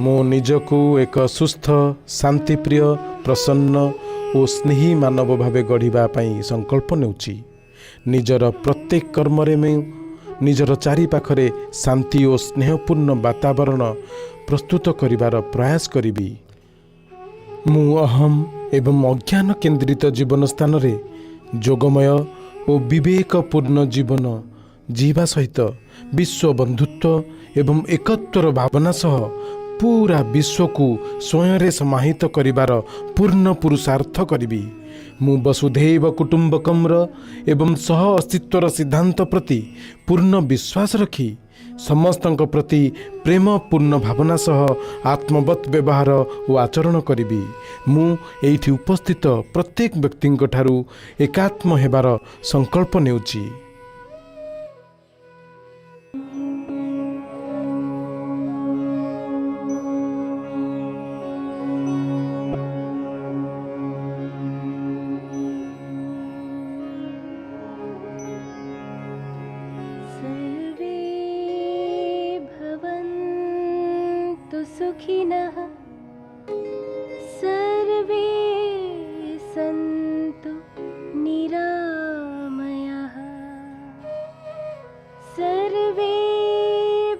D: ମୁଁ ନିଜକୁ ଏକ ସୁସ୍ଥ ଶାନ୍ତିପ୍ରିୟ ପ୍ରସନ୍ନ ଓ ସ୍ନେହୀ ମାନବ ଭାବେ ଗଢ଼ିବା ପାଇଁ ସଂକଳ୍ପ ନେଉଛି। ନିଜର ପ୍ରତ୍ୟେକ କର୍ମରେ ମୁଁ ନିଜର ଚାରିପାଖରେ ଶାନ୍ତି ଓ ସ୍ନେହପୂର୍ଣ୍ଣ ବାତାବରଣ ପ୍ରସ୍ତୁତ କରିବାର ପ୍ରୟାସ କରିବି। ମୁଁ ଅହମ୍ ଏବଂ ଅଜ୍ଞାନ କେନ୍ଦ୍ରିତ ଜୀବନ ସ୍ଥାନରେ ଯୋଗମୟ ଓ ବିବେକପୂର୍ଣ୍ଣ ଜୀବନ ଯିବା ସହିତ ବିଶ୍ୱ ବନ୍ଧୁତ୍ୱ ଏବଂ ଏକତ୍ୱର ଭାବନା ସହ ପୁରା ବିଶ୍ୱକୁ ସ୍ୱୟଂରେ ସମାହିତ କରିବାର ପୂର୍ଣ୍ଣ ପୁରୁଷାର୍ଥ କରିବି। ମୁଁ ବସୁଧୈବ କୁଟୁମ୍ବକମ୍ର ଏବଂ ସହ ଅସ୍ତିତ୍ୱର ସିଦ୍ଧାନ୍ତ ପ୍ରତି ପୂର୍ଣ୍ଣ ବିଶ୍ୱାସ ରଖି ସମସ୍ତଙ୍କ ପ୍ରତି ପ୍ରେମପୂର୍ଣ୍ଣ ଭାବନା ସହ ଆତ୍ମବତ୍ ବ୍ୟବହାର ଓ ଆଚରଣ କରିବି। ମୁଁ ଏଇଠି ଉପସ୍ଥିତ ପ୍ରତ୍ୟେକ ବ୍ୟକ୍ତିଙ୍କ ଠାରୁ ଏକାତ୍ମ ହେବାର ସଂକଳ୍ପ ନେଉଛି।
F: सुखिनः सर्वे सन्तु निरामयाः सर्वे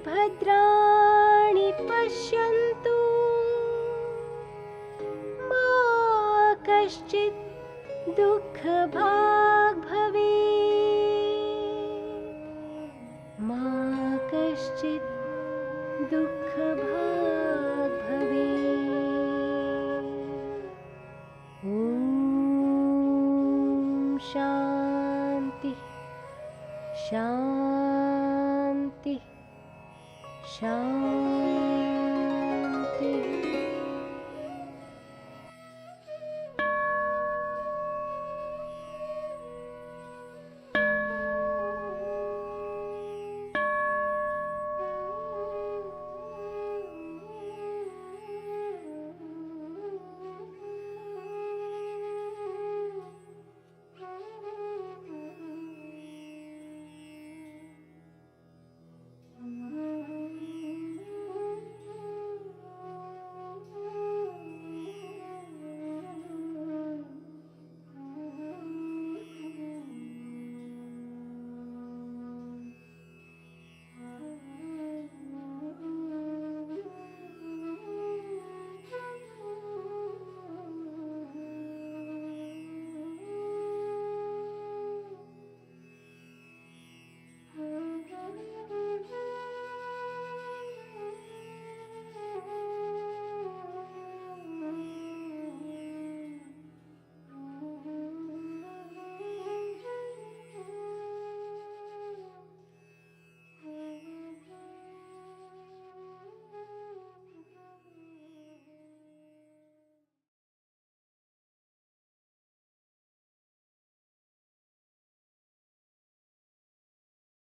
F: भद्राणि पश्यन्तु मा कश्चित् दुःखभाग् भवेत् मा कश्चित् दुःखभाग् भवेत्। ॐ शान्ति शान्ति शान्ति।